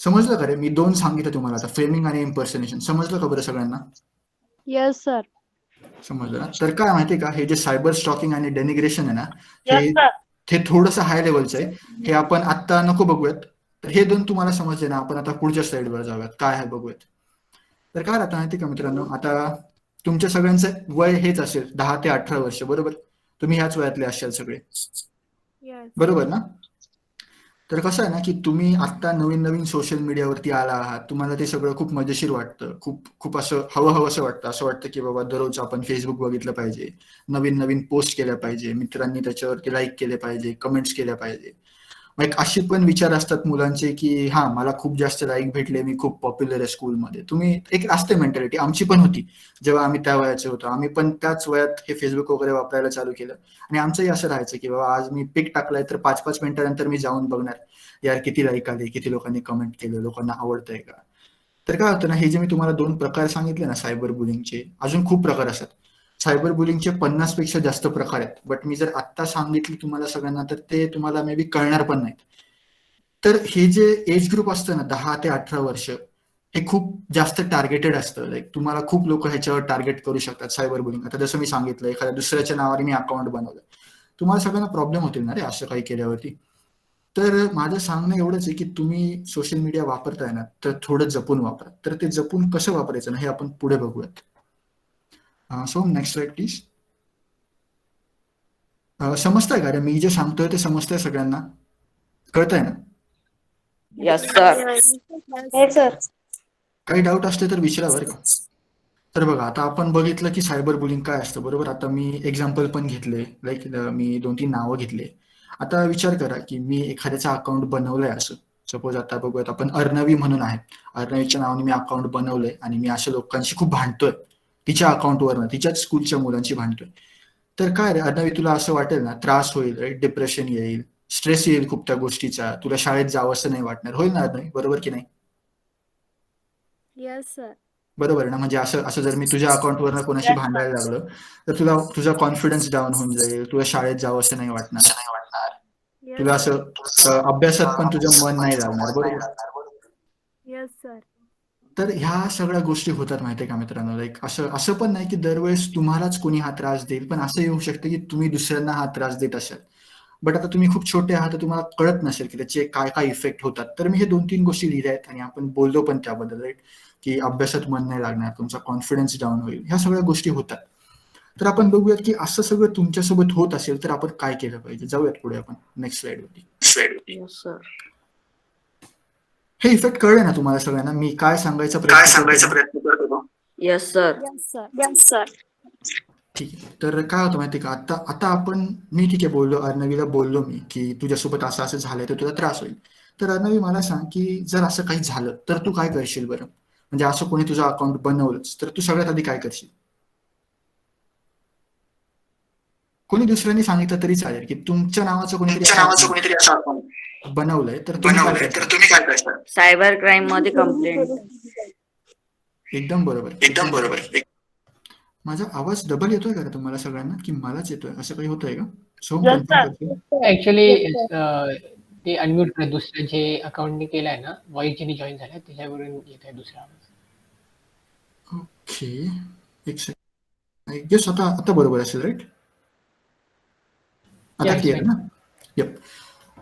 समजलं का रे? मी 2 सांगितलं तुम्हाला आता, फ्रेमिंग आणि इम्पर्सनेशन. समजलं का बरं सगळ्यांना? Yes sir. समजलं ना? तर काय माहितीये का, हे जे सायबर स्टॉकिंग आणि डेनिग्रेशन आहे ना, येस सर. हे थोडंसं हाय लेवलचं आहे. हे आपण आता नको बघूयात. तर हे 2 तुम्हाला समजले ना, आपण आता पुढच्या स्लाइडवर जाऊयात, काय आहे बघूयात. तर काय राहतं माहिती का मित्रांनो, आता तुमच्या सगळ्यांचं वय हेच असेल 10 ते 18 वर्ष, बरोबर? तुम्ही ह्याच वयातले असाल सगळे, येस. बरोबर ना? तर कसं आहे ना की तुम्ही आता नवीन नवीन सोशल मीडियावरती आला आहात, तुम्हाला ते सगळं खूप मजेशीर वाटतं, खूप खूप असं हवं असं वाटतं. असं वाटतं की बाबा दररोज आपण फेसबुक बघितलं पाहिजे, नवीन नवीन पोस्ट केल्या पाहिजे, मित्रांनी त्याच्यावरती लाईक केले पाहिजे, कमेंट्स केल्या पाहिजे. मग एक अशी पण विचार असतात मुलांचे की हा मला खूप जास्त लाईक भेटले, मी खूप पॉप्युलर आहे स्कूलमध्ये. तुम्ही एक असते मेंटॅलिटी, आमची पण होती जेव्हा आम्ही त्या वयाचे होतो. आम्ही पण त्याच वयात हे फेसबुक वगैरे वापरायला चालू केलं, आणि आमचंही असं राहायचं की बाबा आज मी पिक टाकलाय तर 5-5 मिनिटानंतर मी जाऊन बघणार यार किती लाईक आले, किती लोकांनी कमेंट केलं, लोकांना आवडतंय का. तर काय होतं ना, हे जे मी तुम्हाला 2 प्रकार सांगितले ना सायबर बुलिंगचे, अजून खूप प्रकार असतात. सायबर बुलिंगचे 50 पेक्षा जास्त प्रकार आहेत, बट मी जर आत्ता सांगितले तुम्हाला सगळ्यांना तर ते तुम्हाला मे बी कळणार पण नाहीत. तर हे जे एज ग्रुप असतं ना 10 ते 18 वर्ष, हे खूप जास्त टार्गेटेड असतं. लाईक तुम्हाला खूप लोक ह्याच्यावर टार्गेट करू शकतात सायबर बुलिंग. आता जसं मी सांगितलं, एखाद्या दुसऱ्याच्या नावाने मी अकाउंट बनवलं, तुम्हाला सगळ्यांना प्रॉब्लेम होतील ना रे असं काही केल्यावरती. तर माझं सांगणं एवढंच आहे की तुम्ही सोशल मीडिया वापरताय ना, तर थोडं जपून वापरा. तर ते जपून कसं वापरायचं ना, हे आपण पुढे बघूयात. So next slide please. समजतंय का रे, मी जे सांगतोय ते समजतंय सगळ्यांना? कळतंय ना? Yes sir. Yes sir. काही डाऊट असले तर विचारा बरं का. तर बघा, आता आपण बघितलं की सायबर बुलिंग काय असतं, बरोबर? आता मी एक्झाम्पल पण घेतले, लाईक मी 2-3 नावं घेतले. आता विचार करा की मी एखाद्याचं अकाउंट बनवलंय असं. सपोज आता बघूयात आपण, अर्णवी म्हणून आहे. अर्णवीच्या नावाने मी अकाउंट बनवलंय आणि मी अशा लोकांशी खूप भांडतोय, तिच्या अकाउंटवरनं, तिच्याच स्कूलच्या मुलांशी भांडतोय. तर काय रे अर्णवी, तुला असं वाटेल ना, त्रास होईल, डिप्रेशन येईल, स्ट्रेस येईल खूप त्या गोष्टीचा, तुला शाळेत जावंसं नाही वाटणार, होईल ना अर्णवी, बरोबर की नाही? Yes sir. बरोबर आहे ना? म्हणजे असं असं जर मी तुझ्या अकाउंटवरनं कोणाशी भांडायला लागलो तर तुझा कॉन्फिडन्स डाऊन होऊन जाईल, तुला शाळेत जावंसं नाही वाटणार, तुला असं अभ्यासात पण तुझं मन नाही लागणार, बरोबर? Yes sir. तर ह्या सगळ्या गोष्टी होतात माहितीये का मित्रांनो. लाईक असं असं पण नाही की दरवेळेस तुम्हालाच कोणी हा त्रास देईल, पण असं येऊ शकतं की तुम्ही दुसऱ्यांना हा त्रास देत असाल. बट आता तुम्ही खूप छोटे आहात, तर तुम्हाला कळत नसेल की त्याचे काय काय इफेक्ट होतात. तर मी हे 2-3 गोष्टी लिहिल्या आहेत आणि आपण बोललो पण त्याबद्दल, राईट? की अभ्यासात मन नाही लागणार, तुमचा कॉन्फिडन्स डाऊन होईल, ह्या सगळ्या गोष्टी होतात. तर आपण बघूयात की असं सगळं तुमच्यासोबत होत असेल तर आपण काय केलं पाहिजे. जाऊयात पुढे आपण नेक्स्ट स्लाइडवरती. Yes sir. हे इफेक्ट कळले ना तुम्हाला सगळ्यांना, मी काय सांगायचा प्रयत्न करतो? Yes sir. Yes sir. Yes sir. ठीक आहे. तर काय होतं माहिती का, आता आपण, मी ठीक आहे बोललो, अर्णवीला बोललो मी की तुझ्यासोबत असं असं झालंय तर तुला त्रास होईल. तर अर्णवी मला सांग की जर असं काही झालं तर तू काय करशील बरं? म्हणजे असं कोणी तुझं अकाउंट बनवलंच तर तू सगळ्यात आधी काय करशील? कोणी दुसऱ्यांनी सांगितलं तरी चालेल की तुमच्या नावाचं कोणीतरी असं अकाउंट बनवलंय तर तुम्ही काय करशाल? सायबर क्राईम मध्ये कंप्लेंट. एकदम बरोबर. माझा आवाज डबल येतोय का रे तुम्हाला सगळ्यांना, की मलाच येतोय? असं काही होतंय का? Soham Yes, confirm sir. करते. ऍक्च्युली ते अनम्यूट कर, दुसरं जे अकाउंटने केलंय ना, व्हॉइस ज्यांनी जॉईन झालाय त्याच्यावरून येत आहे दुसरा आवाज. ओके, एक सेकंड. आय गेस आता बरोबर असेल, राईट? आता Yes, क्लिअर right. ना? यप.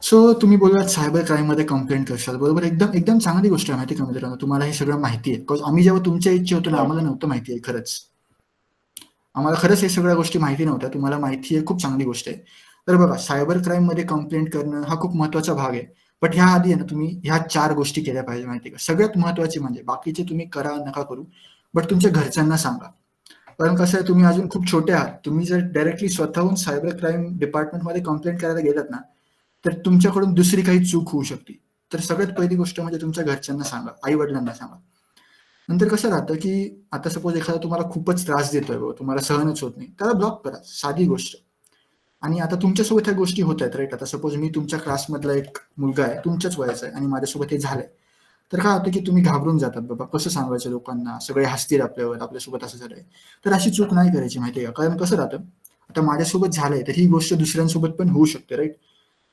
सो तुम्ही बोललात सायबर क्राईम मध्ये कंप्लेंट करशाल, बरोबर. एकदम एकदम चांगली गोष्ट आहे माहिती का मित्रांनो. तुम्हाला हे सगळं माहिती आहे. बिकॉज आम्ही जेव्हा तुमच्या इच्छे होतो ना, आम्हाला नव्हतं माहिती आहे खरंच. आम्हाला खरंच हे सगळ्या गोष्टी माहिती नव्हत्या. तुम्हाला माहिती आहे, खूप चांगली गोष्ट आहे. तर बघा, सायबर क्राईम मध्ये कंप्लेंट करणं हा खूप महत्वाचा भाग आहे. बट ह्या आधी आहे ना, तुम्ही ह्या 4 गोष्टी केल्या पाहिजे माहिती का. सगळ्यात महत्वाची म्हणजे, बाकीचे तुम्ही करा नका करू, बट तुमच्या घरच्यांना सांगा. कारण कसं आहे, तुम्ही अजून खूप छोटे आहात. तुम्ही जर डायरेक्टली स्वतःहून सायबर क्राईम डिपार्टमेंटमध्ये कंप्लेंट करायला गेलात ना, तर तुमच्याकडून दुसरी काही चूक होऊ शकते. तर सगळ्यात पहिली गोष्ट म्हणजे तुमच्या घरच्यांना सांगा, आई वडिलांना सांगा. नंतर कसं राहतं की आता सपोज एखादा तुम्हाला खूपच त्रास देतोय, तुम्हाला सहनच होत नाही, त्याला ब्लॉक करा, साधी गोष्ट. आणि आता तुमच्यासोबत ह्या गोष्टी होत आहेत, राईट. आता सपोज मी तुमच्या क्लासमधला एक मुलगा आहे, तुमच्याच वयाचा आहे, आणि माझ्यासोबत हे झालंय, तर काय होतं की तुम्ही घाबरून जातात, बाबा कसं सांगायचं लोकांना, सगळे हसतील आपल्यावर, आपल्यासोबत असं झालंय. तर अशी चूक नाही करायची माहितीये का. कारण कसं राहतं, आता माझ्यासोबत झालंय तर ही गोष्ट दुसऱ्यांसोबत पण होऊ शकते, राईट.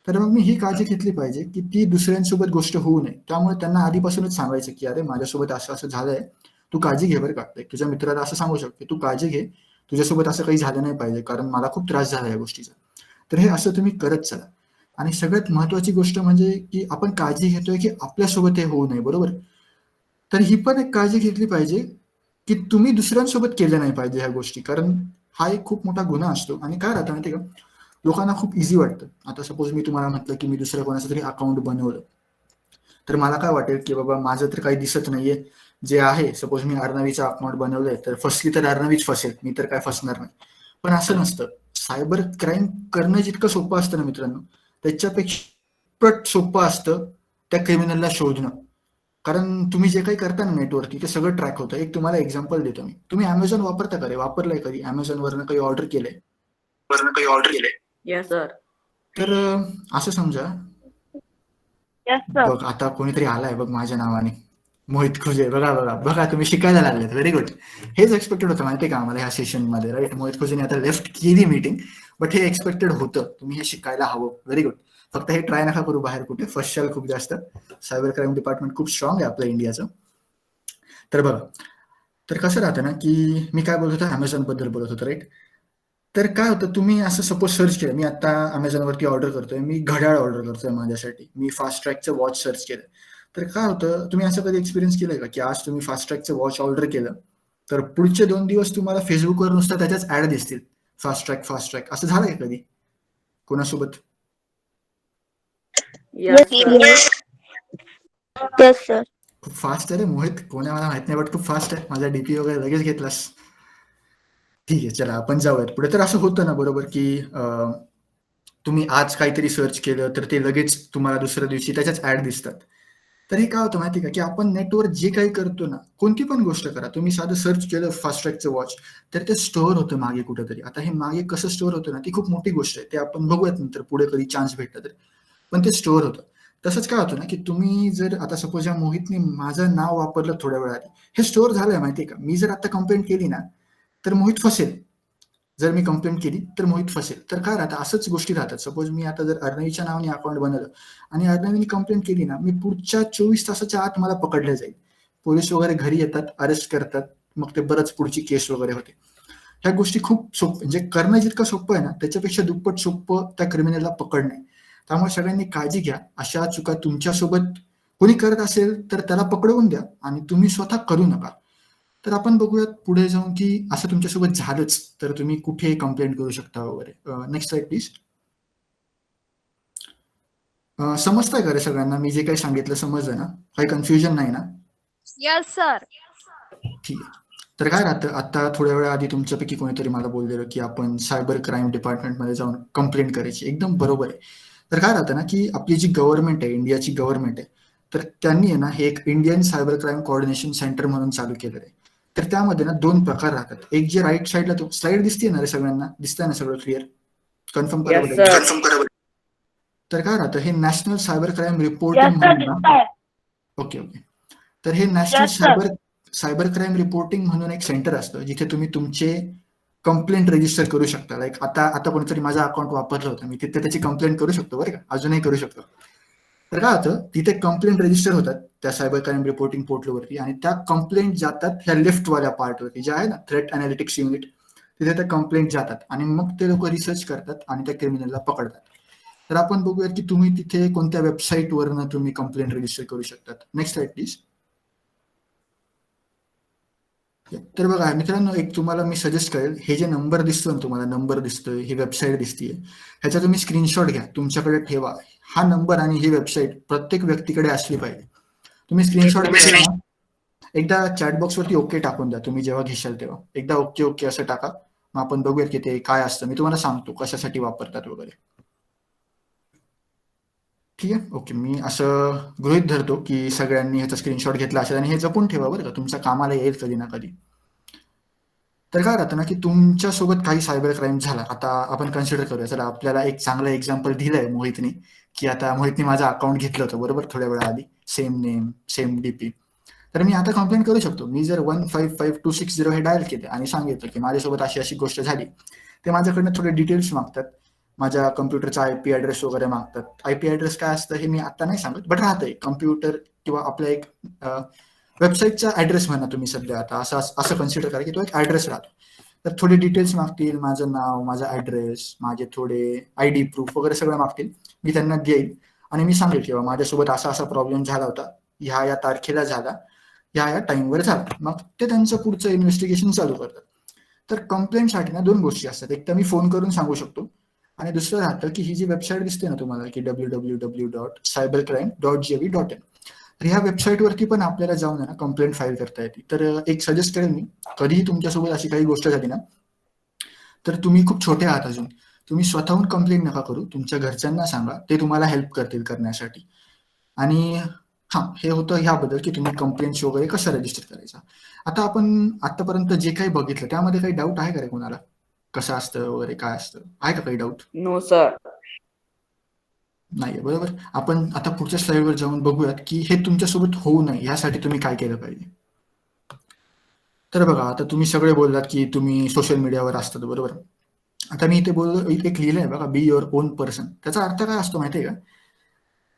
तर मग मी ही काळजी घेतली पाहिजे की ती दुसऱ्यांसोबत गोष्ट होऊ नये. त्यामुळे त्यांना आधीपासूनच सांगायचं की अरे माझ्यासोबत असं असं झालंय, तू काळजी घे बरं का. तुझ्या मित्राला असं सांगू शकतो, तू काळजी घे, तुझ्यासोबत असं काही झालं नाही पाहिजे, कारण मला खूप त्रास झाला या गोष्टीचा. तर हे असं तुम्ही करत चला. आणि सगळ्यात महत्वाची गोष्ट म्हणजे की आपण काळजी घेतोय की आपल्यासोबत हे होऊ नये, बरोबर. तर ही पण एक काळजी घेतली पाहिजे की तुम्ही दुसऱ्यांसोबत केल्या नाही पाहिजे ह्या गोष्टी, कारण हा एक खूप मोठा गुन्हा असतो. आणि काय राहतं माहिती का, लोकांना खूप इझी वाटतं. आता सपोज मी तुम्हाला म्हटलं की मी दुसऱ्या कोणाचं तरी अकाउंट बनवलं, तर मला काय वाटेल की बाबा माझं तर काही दिसत नाहीये, जे आहे सपोज मी अर्णवीचं अकाउंट बनवलंय, तर फसली तर अर्णवीच फसेल, मी तर काय फसणार नाही. पण असं नसतं. सायबर क्राईम करणं जितकं सोपं असतं ना मित्रांनो, त्याच्यापेक्षा पट सोपं असतं त्या क्रिमिनलला शोधणं. कारण तुम्ही जे काही करता ना नेटवरती, ते सगळं ट्रॅक होतं. एक तुम्हाला एक्झाम्पल देतो मी. तुम्ही अमेझॉन वापरता का रे? वापरलंय कधी? अमेझॉनवरनं काही ऑर्डर केलंय? Yes sir. तर असं समजा, Yes, sir. बघ आता कोणीतरी आलाय बघ माझ्या नावाने, मोहित खुजे. बघा बघा बघा, तुम्ही शिकायला लागलेत, व्हेरी गुड. हेच एक्सपेक्टेड होतं माहितीये का आम्हाला ह्या सेशनमध्ये, राईट. मोहित खुजेने आता लेफ्ट केली मीटिंग, बट हे एक्सपेक्टेड होतं. तुम्ही हे शिकायला हवं, व्हेरी गुड. फक्त हे ट्राय नका करू बाहेर कुठे, फसशाल खूप जास्त. सायबर क्राईम डिपार्टमेंट खूप स्ट्रॉंग आहे आपल्या इंडियाचं. तर बघा, तर कसं राहतं ना की मी काय बोलत होतो, अमेझॉन बद्दल बोलत होतो, राईट. तर काय होतं, तुम्ही असं सपोज सर्च केलं, मी आता अमेझॉनवरती ऑर्डर करतोय, मी घड्याळ ऑर्डर करतोय माझ्यासाठी, मी फास्ट ट्रॅकचं वॉच सर्च केलं. तर काय होतं, तुम्ही असं कधी एक्सपिरियन्स केलंय का की आज तुम्ही फास्ट ट्रॅकचं वॉच ऑर्डर केलं, तर पुढचे 2 दिवस तुम्हाला फेसबुकवर नुसतं त्याच्याच ऍड दिसतील, फास्ट ट्रॅक. असं झालंय कधी कोणासोबत? Yes sir. Yes sir. खूप फास्ट आहे रे मोहित. कोण आहे मला माहित नाही, बट खूप फास्ट आहे. माझा डीपी वगैरे लगेच घेतलास. ठीक आहे, चला आपण जाऊयात पुढे. तर असं होतं ना, बरोबर, की तुम्ही आज काहीतरी सर्च केलं तर ते लगेच तुम्हाला दुसऱ्या दिवशी त्याच्याच ऍड दिसतात. तर हे काय होतं माहिती का, की आपण नेटवर जे काही करतो ना, कोणती पण गोष्ट करा, तुम्ही साधं सर्च केलं फास्ट ट्रॅकचं वॉच, तर ते स्टोअर होतं मागे कुठेतरी. आता हे मागे कसं स्टोअर होतं ना, ती खूप मोठी गोष्ट आहे. ते आपण बघूयात नंतर पुढे कधी चान्स भेटला तर. पण ते स्टोअर होतं. तसंच काय होतं ना, की तुम्ही जर आता सपोज या मोहितने माझं नाव वापरलं थोड्या वेळा आधी, हे स्टोअर झालंय माहितीये का. मी जर आता कंप्लेंट केली ना, तर मोहित फसेल. जर मी कंप्लेंट केली तर मोहित फसेल. तर काय राहतं, असंच गोष्टी राहतात. सपोज मी आता जर अर्णवीच्या नावाने अकाउंट बनवलं आणि अर्णवीने कंप्लेंट केली ना, मी पुढच्या 24 तासाच्या आत मला पकडलं जाईल. पोलीस वगैरे घरी येतात, अरेस्ट करतात, मग ते बरंच पुढची केस वगैरे होते. ह्या गोष्टी खूप सोपं, म्हणजे करणं जितकं सोपं आहे ना, त्याच्यापेक्षा दुप्पट सोपं त्या क्रिमिनलला पकडणं. त्यामुळे सगळ्यांनी काळजी घ्या. अशा चुका तुमच्यासोबत कोणी करत असेल तर त्याला पकडवून द्या आणि तुम्ही स्वतः करू नका. तर आपण बघूयात पुढे जाऊन की असं तुमच्यासोबत झालंच तर तुम्ही कुठे कंप्लेंट करू शकता वगैरे. Next slide please. समजतंय का रे सगळ्यांना? मी जे काही सांगितलं समजलं ना? काही कन्फ्युजन नाही ना? Yes, sir. ठीक आहे. तर काय राहतं, आता थोड्या वेळा आधी तुमच्यापैकी कोणीतरी मला बोललेलं की आपण सायबर क्राईम डिपार्टमेंटमध्ये जाऊन कंप्लेंट करायची. एकदम बरोबर आहे. तर काय राहतं ना, की आपली जी गव्हर्नमेंट आहे, इंडियाची गव्हर्नमेंट आहे, तर त्यांनी आहे ना हे एक Indian cyber crime coordination centre म्हणून चालू केलेलं आहे. तर त्यामध्ये ना 2 प्रकार राहतात. एक जे राईट साईडला, तो स्लाइड दिसते ना रे सगळ्यांना? दिसतंय ना सगळं क्लिअर? कन्फर्म करा यस बरं. सर. कन्फर्म करा बरं. तर काय राहतं, हे national cyber crime Yes, reporting sir. म्हणून ना, ओके. तर हे national Yes, sir. Cyber crime reporting म्हणून एक सेंटर असतं, जिथे तुम्ही तुमचे कंप्लेंट रजिस्टर करू शकता. लाईक आता कोणीतरी माझं अकाउंट वापरलं होतं, मी तिथे त्याची कंप्लेंट करू शकतो बरं का, अजूनही करू शकतो. तर काय होतं, तिथे कंप्लेंट रजिस्टर होतात त्या सायबर क्राईम रिपोर्टिंग पोर्टलवरती, आणि त्या कंप्लेंट जातात ह्या लेफ्टवाल्या पार्टवरती, जे आहे ना थ्रेट अनालिटिक्स युनिट, तिथे त्या कंप्लेंट जातात आणि मग ते लोक रिसर्च करतात आणि त्या क्रिमिनलला पकडतात. तर आपण बघूयात की तुम्ही तिथे कोणत्या वेबसाईटवरनं तुम्ही कंप्लेंट रजिस्टर करू शकतात. Next slide please. तर बघा मित्रांनो, एक तुम्हाला मी सजेस्ट करेल, हे जे नंबर दिसतो ना तुम्हाला, नंबर दिसतोय, ही वेबसाईट दिसतीये, ह्याचा तुम्ही स्क्रीनशॉट घ्या, तुमच्याकडे ठेवा. हा नंबर आणि ही वेबसाईट प्रत्येक व्यक्तीकडे असली पाहिजे. तुम्ही स्क्रीनशॉट घेताना एकदा चॅटबॉक्स वरती ओके टाकून द्या, तुम्ही जेव्हा घेशाल तेव्हा एकदा ओके ओके असं टाका. मग आपण बघूयात की ते काय असतं, मी तुम्हाला सांगतो कशासाठी वापरतात वगैरे. ठीक आहे, ओके. मी असं गृहीत धरतो की सगळ्यांनी ह्याचा स्क्रीनशॉट घेतला असेल आणि हे जपून ठेवा बरं का, तुमच्या कामाला येईल कधी ना कधी. तर काय राहतं ना की तुमच्यासोबत काही सायबर क्राईम झाला, आता आपण कन्सिडर करूया, चला आपल्याला एक चांगलं एक्झाम्पल दिलंय मोहितने, की आता मोहितने माझं अकाउंट घेतलं होतं बरोबर थोड्या वेळा आधी, सेम नेम सेम डीपी. तर मी आता कंप्लेंट करू शकतो. मी जर 155260 हे डायल केले आणि सांगितलं की माझ्यासोबत अशी अशी गोष्ट झाली, ते माझ्याकडनं थोडे डिटेल्स मागतात, माझ्या कम्प्युटरचा आयपी ॲड्रेस वगैरे मागतात. आयपी ॲड्रेस काय असतं हे मी आता नाही सांगत, बट राहतंय कम्प्युटर किंवा आपल्या एक वेबसाईटचा ॲड्रेस म्हणा तुम्ही सध्या, आता असं कन्सिडर करा की तो एक ॲड्रेस राहतो. तर थोडे डिटेल्स मागतील, माझं नाव, माझा ॲड्रेस, माझे थोडे आयडी प्रूफ वगैरे सगळं मागतील. मी त्यांना देईल आणि मी सांगेल की माझ्यासोबत असा असा प्रॉब्लेम झाला होता, ह्या तारखेला झाला, या टाइमवर झाला. मग ते त्यांचं पुढचं इन्व्हेस्टिगेशन चालू करतात. तर कंप्लेंटसाठी ना 2 गोष्टी असतात, एक तर मी फोन करून सांगू शकतो आणि दुसरं राहतं की ही जी वेबसाईट दिसते ना तुम्हाला की www.cybercrime.gov.in, तर ह्या वेबसाईटवरती पण आपल्याला जाऊन ना कंप्लेंट फाईल करता येते. तर एक सजेस्ट करेन मी, कधीही तुमच्यासोबत अशी काही गोष्ट झाली ना, तर तुम्ही खूप छोटे आहात अजून, तुम्ही स्वतःहून कंप्लेंट नका करू, तुमच्या घरच्यांना सांगा, ते तुम्हाला हेल्प करतील करण्यासाठी. आणि हां, हे होतं ह्याबद्दल की तुम्ही कंप्लेंट्स वगैरे कसं रजिस्टर करायचा. आता आपण आतापर्यंत जे काही बघितलं त्यामध्ये काही डाऊट आहे का रे कोणाला, कसं असतं वगैरे काय असतं, आहे का काही डाऊट? No sir. नाहीये, बरोबर. आपण आता पुढच्या स्लाइडवर जाऊन बघूयात की हे तुमच्यासोबत होऊ नये यासाठी तुम्ही काय केलं पाहिजे. तर बघा, आता तुम्ही सगळे बोललात की तुम्ही सोशल मीडियावर असतात बरोबर. आता मी इथे बोललो, एक लिहिलंय बघा, बी युअर ओन पर्सन. त्याचा अर्थ काय असतो माहितीये का,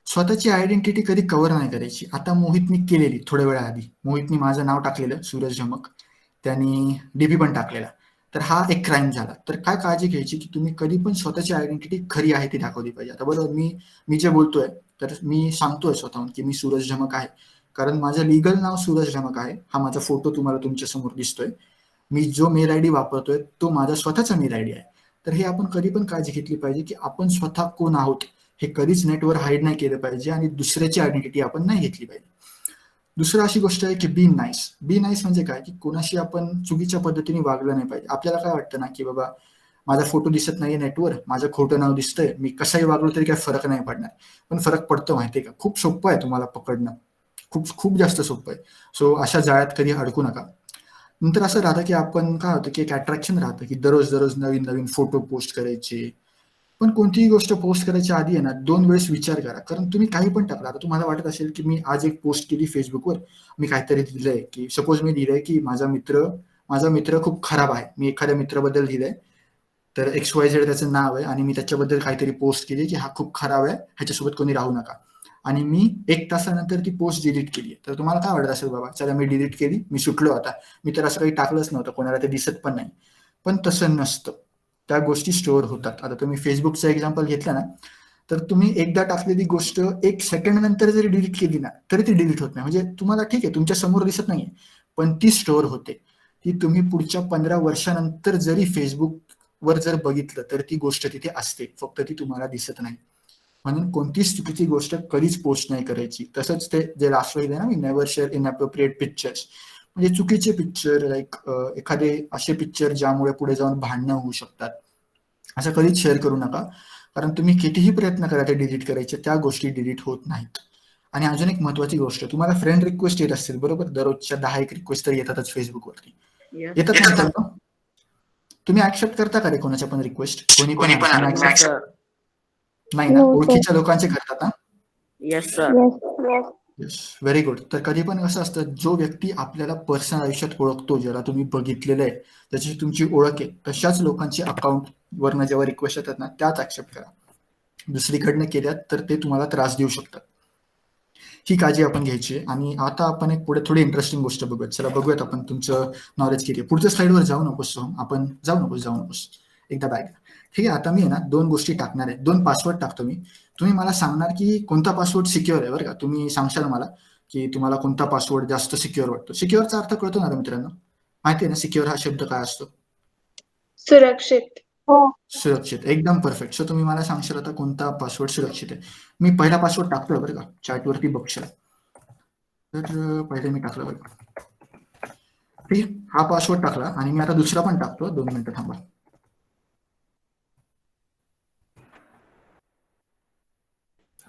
स्वतःची आयडेंटिटी कधी कव्हर नाही करायची. आता मोहितनी केलेली थोड्या वेळा आधी, मोहितनी माझं नाव टाकलेलं सूरज झमक, त्यांनी डीपी पण टाकलेला, तर हा एक क्राईम झाला. तर काय काळजी घ्यायची की तुम्ही कधी पण स्वतःची आयडेंटिटी खरी आहे ती दाखवली पाहिजे. आता बरोबर मी जे बोलतोय तर मी सांगतोय स्वतःहून की मी सूरज झमक आहे, कारण माझं लिगल नाव सूरज झमक आहे. हा माझा फोटो तुम्हाला तुमच्या समोर दिसतोय. मी जो मेल आयडी वापरतोय तो माझा स्वतःचा मेल आयडी आहे. तर हे आपण कधी पण काळजी घेतली पाहिजे की आपण स्वतः कोण आहोत हे कधीच नेटवर हाईड नाही केलं पाहिजे आणि दुसऱ्याची आयडेंटिटी आपण नाही घेतली पाहिजे. दुसरं अशी गोष्ट आहे की बी नाईस. बी नाईस म्हणजे काय की कोणाशी आपण चुकीच्या पद्धतीने वागलं नाही पाहिजे. आपल्याला काय वाटतं ना की बाबा माझा फोटो दिसत नाहीये नेटवर, माझं खोटं नाव दिसतंय, मी कसंही वागलो तरी काही फरक नाही पडणार. पण फरक पडतो माहितीये का, खूप सोपं आहे तुम्हाला पकडणं, खूप खूप जास्त सोपं आहे. सो अशा जाळ्यात कधी अडकू नका. नंतर असं राहतं की आपण काय होतं की एक अट्रॅक्शन राहतं की दररोज नवीन नवीन फोटो पोस्ट करायचे. पण कोणतीही गोष्ट पोस्ट करायच्या आधी आहे ना 2 वेळेस विचार करा, कारण तुम्ही काही पण टाकला. आता तुम्हाला वाटत असेल की मी आज एक पोस्ट केली फेसबुकवर, मी काहीतरी लिहिलंय की सपोज मी लिहिलंय की माझा मित्र खूप खराब आहे, मी एखाद्या मित्राबद्दल लिहिलंय, तर XYZ त्याचं नाव आहे आणि मी त्याच्याबद्दल काहीतरी पोस्ट केली की हा खूप खराब आहे, ह्याच्यासोबत कोणी राहू नका, आणि मी 1 तासानंतर ती पोस्ट डिलीट केली. तर तुम्हाला काय वाटत असेल, बाबा चला मी डिलीट केली, मी सुटलो आता, मी तर असं काही टाकलंच नव्हतं, कोणाला ते दिसत पण नाही. पण तसं नसतं, त्या गोष्टी स्टोअर होतात. आता तुम्ही फेसबुकचं एक्झाम्पल घेतलं ना, तर तुम्ही एकदा टाकलेली गोष्ट 1 सेकंड नंतर जरी डिलीट केली ना तरी ती डिलीट होत नाही. म्हणजे तुम्हाला ठीक आहे तुमच्या समोर दिसत नाहीये, पण ती स्टोअर होते. ती तुम्ही पुढच्या 15 वर्षानंतर जरी फेसबुकवर जर बघितलं तर ती गोष्ट तिथे असते, फक्त ती तुम्हाला दिसत नाही. म्हणून कोणतीच चुकीची गोष्ट कधीच पोस्ट नाही करायची. तसंच ते जे लास्ट वेळी ना, मी नेव्हर शेअर इनअप्रोप्रिएट पिक्चर्स, म्हणजे चुकीचे पिक्चर, लाईक एखादे असे पिक्चर ज्यामुळे पुढे जाऊन भांडणं होऊ शकतात, असं कधीच शेअर करू नका. कारण तुम्ही कितीही प्रयत्न करा ते डिलीट करायचे, त्या गोष्टी डिलीट होत नाहीत. आणि अजून एक महत्वाची गोष्ट, तुम्हाला फ्रेंड रिक्वेस्ट येत असतील बरोबर, दररोजच्या 10 रिक्वेस्ट तर येतातच फेसबुकवरती, येतात ना. तुम्ही ऍक्सेप्ट करता का रे कोणाच्या पण रिक्वेस्ट? कोणी पण नाही ना, ओळखीच्या लोकांचे करतात ना. Yes sir. Yes, very good. तर कधी पण कसं असतं, जो व्यक्ती आपल्याला पर्सनल आयुष्यात ओळखतो, ज्याला तुम्ही बघितलेलं आहे, त्याची तुमची ओळख आहे, तशाच लोकांची अकाउंट वरनं जेव्हा रिक्वेस्ट येतात ना त्याच ऍक्सेप्ट करा. दुसरीकडनं केल्यात तर ते तुम्हाला त्रास देऊ शकतात. ही काळजी आपण घ्यायची. आणि आता आपण एक पुढे थोडी इंटरेस्टिंग गोष्ट बघूयात. चला बघूयात आपण तुमचं नॉलेज किती. पुढच्या स्लाइडवर जाऊ नकोस, आपण जाऊ नकोस. एकदा बॅक. ठीक आहे, आता मी आहे ना 2 गोष्टी टाकणार आहे, 2 पासवर्ड टाकतो मी. तुम्ही मला सांगणार की कोणता पासवर्ड सिक्युअर आहे बरं का. तुम्ही सांगशाल मला की तुम्हाला कोणता पासवर्ड जास्त सिक्युअर वाटतो. सिक्युअरचा अर्थ कळतो ना रे मित्रांनो, माहिती आहे ना सिक्युअर हा शब्द काय असतो? सुरक्षित. सुरक्षित, एकदम परफेक्ट. सो तुम्ही मला सांगशाल आता कोणता पासवर्ड सुरक्षित आहे. मी पहिला पासवर्ड टाकतोय बरं का, चॅटवरती बघशाल. तर पहिले मी टाकलं बरं का. ठीक आहे, हा पासवर्ड टाकला आणि मी आता दुसरा पण टाकतो. 2 मिनिटं थांबा.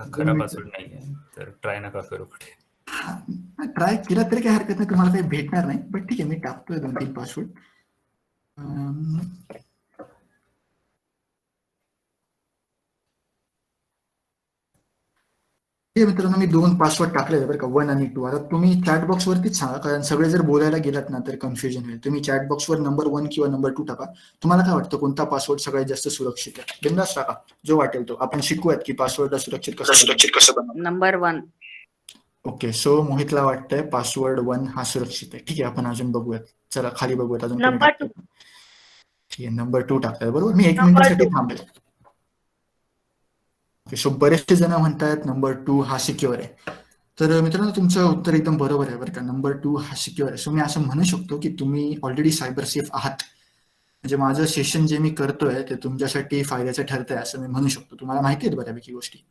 हा खरा पासवर्ड नाहीये, तर ट्राय नका करू कुठे. ट्राय केला तरी काही हरकत नाही, तुम्हाला काही भेटणार नाही. पण ठीक आहे, मी टाकतोय 2-3 पासवर्ड. हे मित्रांनो मी 2 पासवर्ड टाकले बरं का, 1 आणि 2. आता तुम्ही चॅट बॉक्स वरतीच सांगा, कारण सगळे जर बोलायला गेलात ना तर कन्फ्युजन होईल. तुम्ही चॅट बॉक्स वर नंबर 1 किंवा नंबर 2 टाका. तुम्हाला काय वाटतं कोणता पासवर्ड सगळ्यात जास्त सुरक्षित आहे? बिंदास टाका, जो वाटेल तो. आपण शिकूयात की पासवर्डला सुरक्षित कसं बनवतात. नंबर 1. ओके, सो मोहितला वाटतंय पासवर्ड 1 हा सुरक्षित आहे. ठीक आहे, आपण अजून बघूयात. चला खाली बघूयात अजून. नंबर 2. ठीक आहे, नंबर 2 टाकताय बरोबर. मी 1 मिनिटासाठी थांबेल. ओके, सो बरेचसे जण म्हणतायत नंबर 2 हा सिक्युअर आहे. तर मित्रांनो तुमचं उत्तर एकदम बरोबर आहे बरं का, नंबर 2 हा सिक्युअर आहे. सो मी असं म्हणू शकतो की तुम्ही ऑलरेडी सायबर सेफ आहात. म्हणजे माझं सेशन जे मी करतोय ते तुमच्यासाठी फायद्याचं ठरतंय असं मी म्हणू शकतो. तुम्हाला माहिती आहेत बऱ्यापैकी गोष्टी.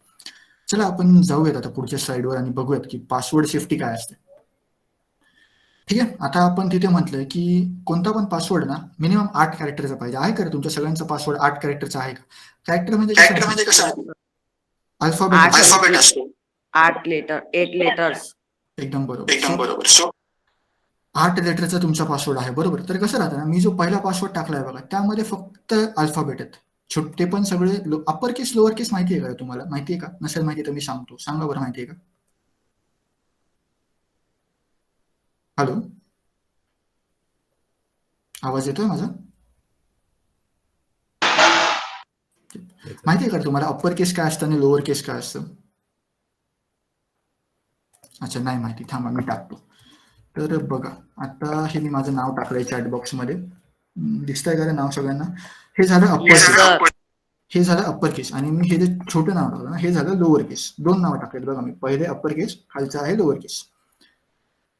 चला आपण जाऊयात आता पुढच्या स्लाइडवर आणि बघूयात की पासवर्ड सेफ्टी काय असते. ठीक आहे, आता आपण तिथे म्हटलंय की कोणता पण पासवर्ड ना मिनिमम 8 कॅरेक्टरचा पाहिजे. आहे का तुमच्या सगळ्यांचा पासवर्ड 8 कॅरेक्टरचा आहे का? कॅरेक्टर म्हणजे कसं? अल्फाबेट असतो. 8 लेटर्स. एकदम बरोबर. सो 8 लेटरचा तुमचा पासवर्ड आहे बरोबर. तर कसं राहतं ना, मी जो पहिला पासवर्ड टाकलाय बघा त्यामध्ये फक्त अल्फाबेट आहेत. छोटे पण सगळे अप्पर केस लोअर केस माहिती आहे का तुम्हाला? माहिती आहे का? नसेल माहिती तर मी सांगतो. सांगा बरं, माहिती आहे का? हॅलो, आवाज येतोय माझा? माहिती आहे का तुम्हाला अप्पर केस काय असतं आणि लोअर केस काय असतं? अच्छा, नाही माहिती. थांबा मी टाकतो. तर बघा, आता हे मी माझं नाव टाकलंय चॅट बॉक्स मध्ये. दिसतंय का नाव सगळ्यांना? हे झालं अप्पर केस. हे झालं अप्पर केस आणि मी हे जे छोटं नाव टाकलं ना हे झालं लोअर केस. 2 नाव टाकलेत बघा मी. पहिले अप्पर केस, खालचं आहे लोअर केस.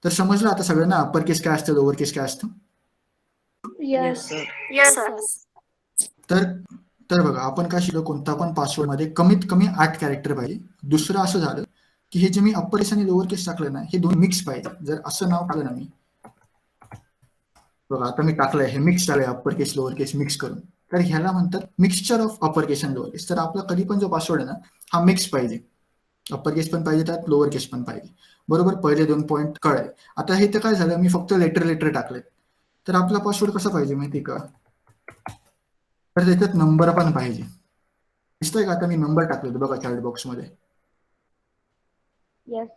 तर समजलं आता सगळ्यांना अप्पर केस काय असतं, लोअर केस काय असतं? Yes, sir. Yes, sir. तर बघा आपण काय शिकलो, कोणता पण पासवर्ड मध्ये कमीत कमी 8 कॅरेक्टर पाहिजे. दुसरं असं झालं की हे जे मी अप्पर केस आणि लोअर केस टाकलं ना हे 2 मिक्स पाहिजे. जर असं नाव टाकलं ना मी, बघा आता मी टाकलंय हे मिक्स टाकलंय अप्पर केस लोअर केस मिक्स करून, तर ह्याला म्हणतात मिक्सचर ऑफ अप्पर केस आणि लोअर केस. तर आपला कधी पण जो पासवर्ड आहे ना हा मिक्स पाहिजे. अप्पर केस पण पाहिजे त्यात, लोअर केस पण पाहिजे. बरोबर, पहिले 2 पॉईंट कळले. आता हे तर काय झालं, मी फक्त लेटर टाकले. तर आपला पासवर्ड कसा पाहिजे माहिती का? तर त्याच्यात नंबर पण पाहिजे. दिसतोय का? आता मी नंबर टाकले बघा चॅट बॉक्स मध्ये. Yes.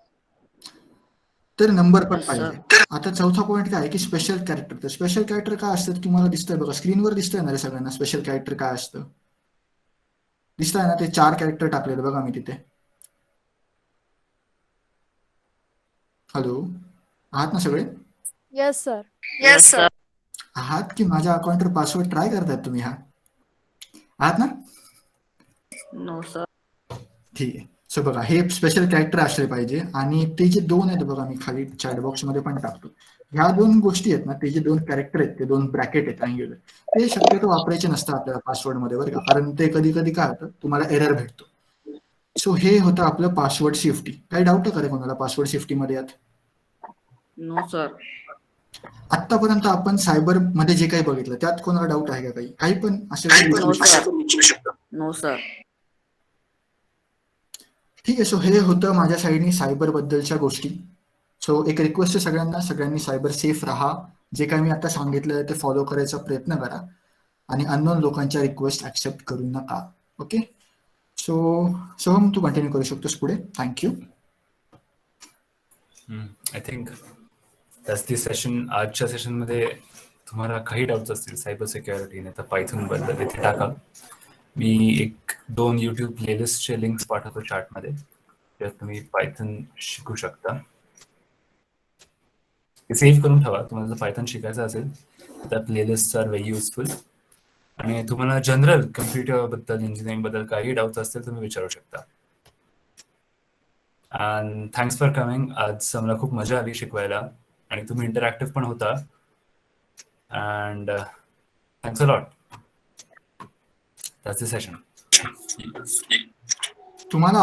तर नंबर पण Yes, पाहिजे. आता चौथा पॉईंट काय आहे की स्पेशल कॅरेक्टर. तर स्पेशल कॅरेक्टर काय असतं तुम्हाला दिसतंय बघा, स्क्रीनवर दिसतंय ना रे सगळ्यांना स्पेशल कॅरेक्टर काय असतं? दिसतंय ना, ते 4 कॅरेक्टर टाकलेत बघा मी तिथे. हॅलो, आहात ना सगळे? Yes, sir. Yes, sir. आहात की माझ्या अकाउंटवर पासवर्ड ट्राय करतायत तुम्ही? आहात ना? No, sir. ठीक आहे. सो बघा हे स्पेशल कॅरेक्टर असले पाहिजे आणि ते जे 2 आहेत बघा मी खाली चॅट बॉक्स मध्ये पण टाकतो. ह्या 2 गोष्टी आहेत ना, ते जे 2 कॅरेक्टर आहेत ते 2 ब्रॅकेट आहेत अँग्युलर, ते शक्यतो वापरायचे नसतं आपल्याला पासवर्ड मध्ये बरं का, कारण ते कधी कधी काय होतं तुम्हाला एरर भेटतो. सो हे होतं आपलं पासवर्ड सेफ्टी. काही डाऊट आहे का कोणाला पासवर्ड सेफ्टी मध्ये यात? No, sir. आतापर्यंत आपण सायबर मध्ये जे काही बघितलं त्यात कोणाला डाऊट आहे का? काही पण No, sir. No, sir. ठीक आहे. सो हे होतं माझ्या साईडनी सायबर बद्दलच्या गोष्टी. सो एक रिक्वेस्ट आहे सगळ्यांनी सायबर सेफ राहा. जे काही मी आता सांगितलं ते फॉलो करायचा प्रयत्न करा आणि अननोन लोकांच्या रिक्वेस्ट ऍक्सेप्ट करू नका. ओके, सो सोहम तू कंटिन्यू करू शकतोस पुढे. थँक्यू. आय थिंक ती सेशन. आजच्या सेशनमध्ये तुम्हाला काही डाऊट्स असतील सायबर सिक्युरिटी नाही तर पायथन बद्दल इथे टाका. मी 1-2 यूट्यूब प्लेलिस्टचे लिंक्स पाठवतो चॅटमध्ये, त्यात तुम्ही पायथन शिकू शकता. ते सेव्ह करून ठेवा. तुम्हाला जर पायथन शिकायचं असेल तर प्लेलिस्ट आर व्हेरी युजफुल. आणि तुम्हाला जनरल कम्प्युटर बद्दल इंजिनिअरिंग बद्दल काही डाऊट असतील तुम्ही विचारू शकता. And thanks for coming. आज मला खूप मजा आली शिकवायला आणि तुम्ही इंटरॅक्टिव्ह पण होता. And thanks a lot. That's the session. तुम्हाला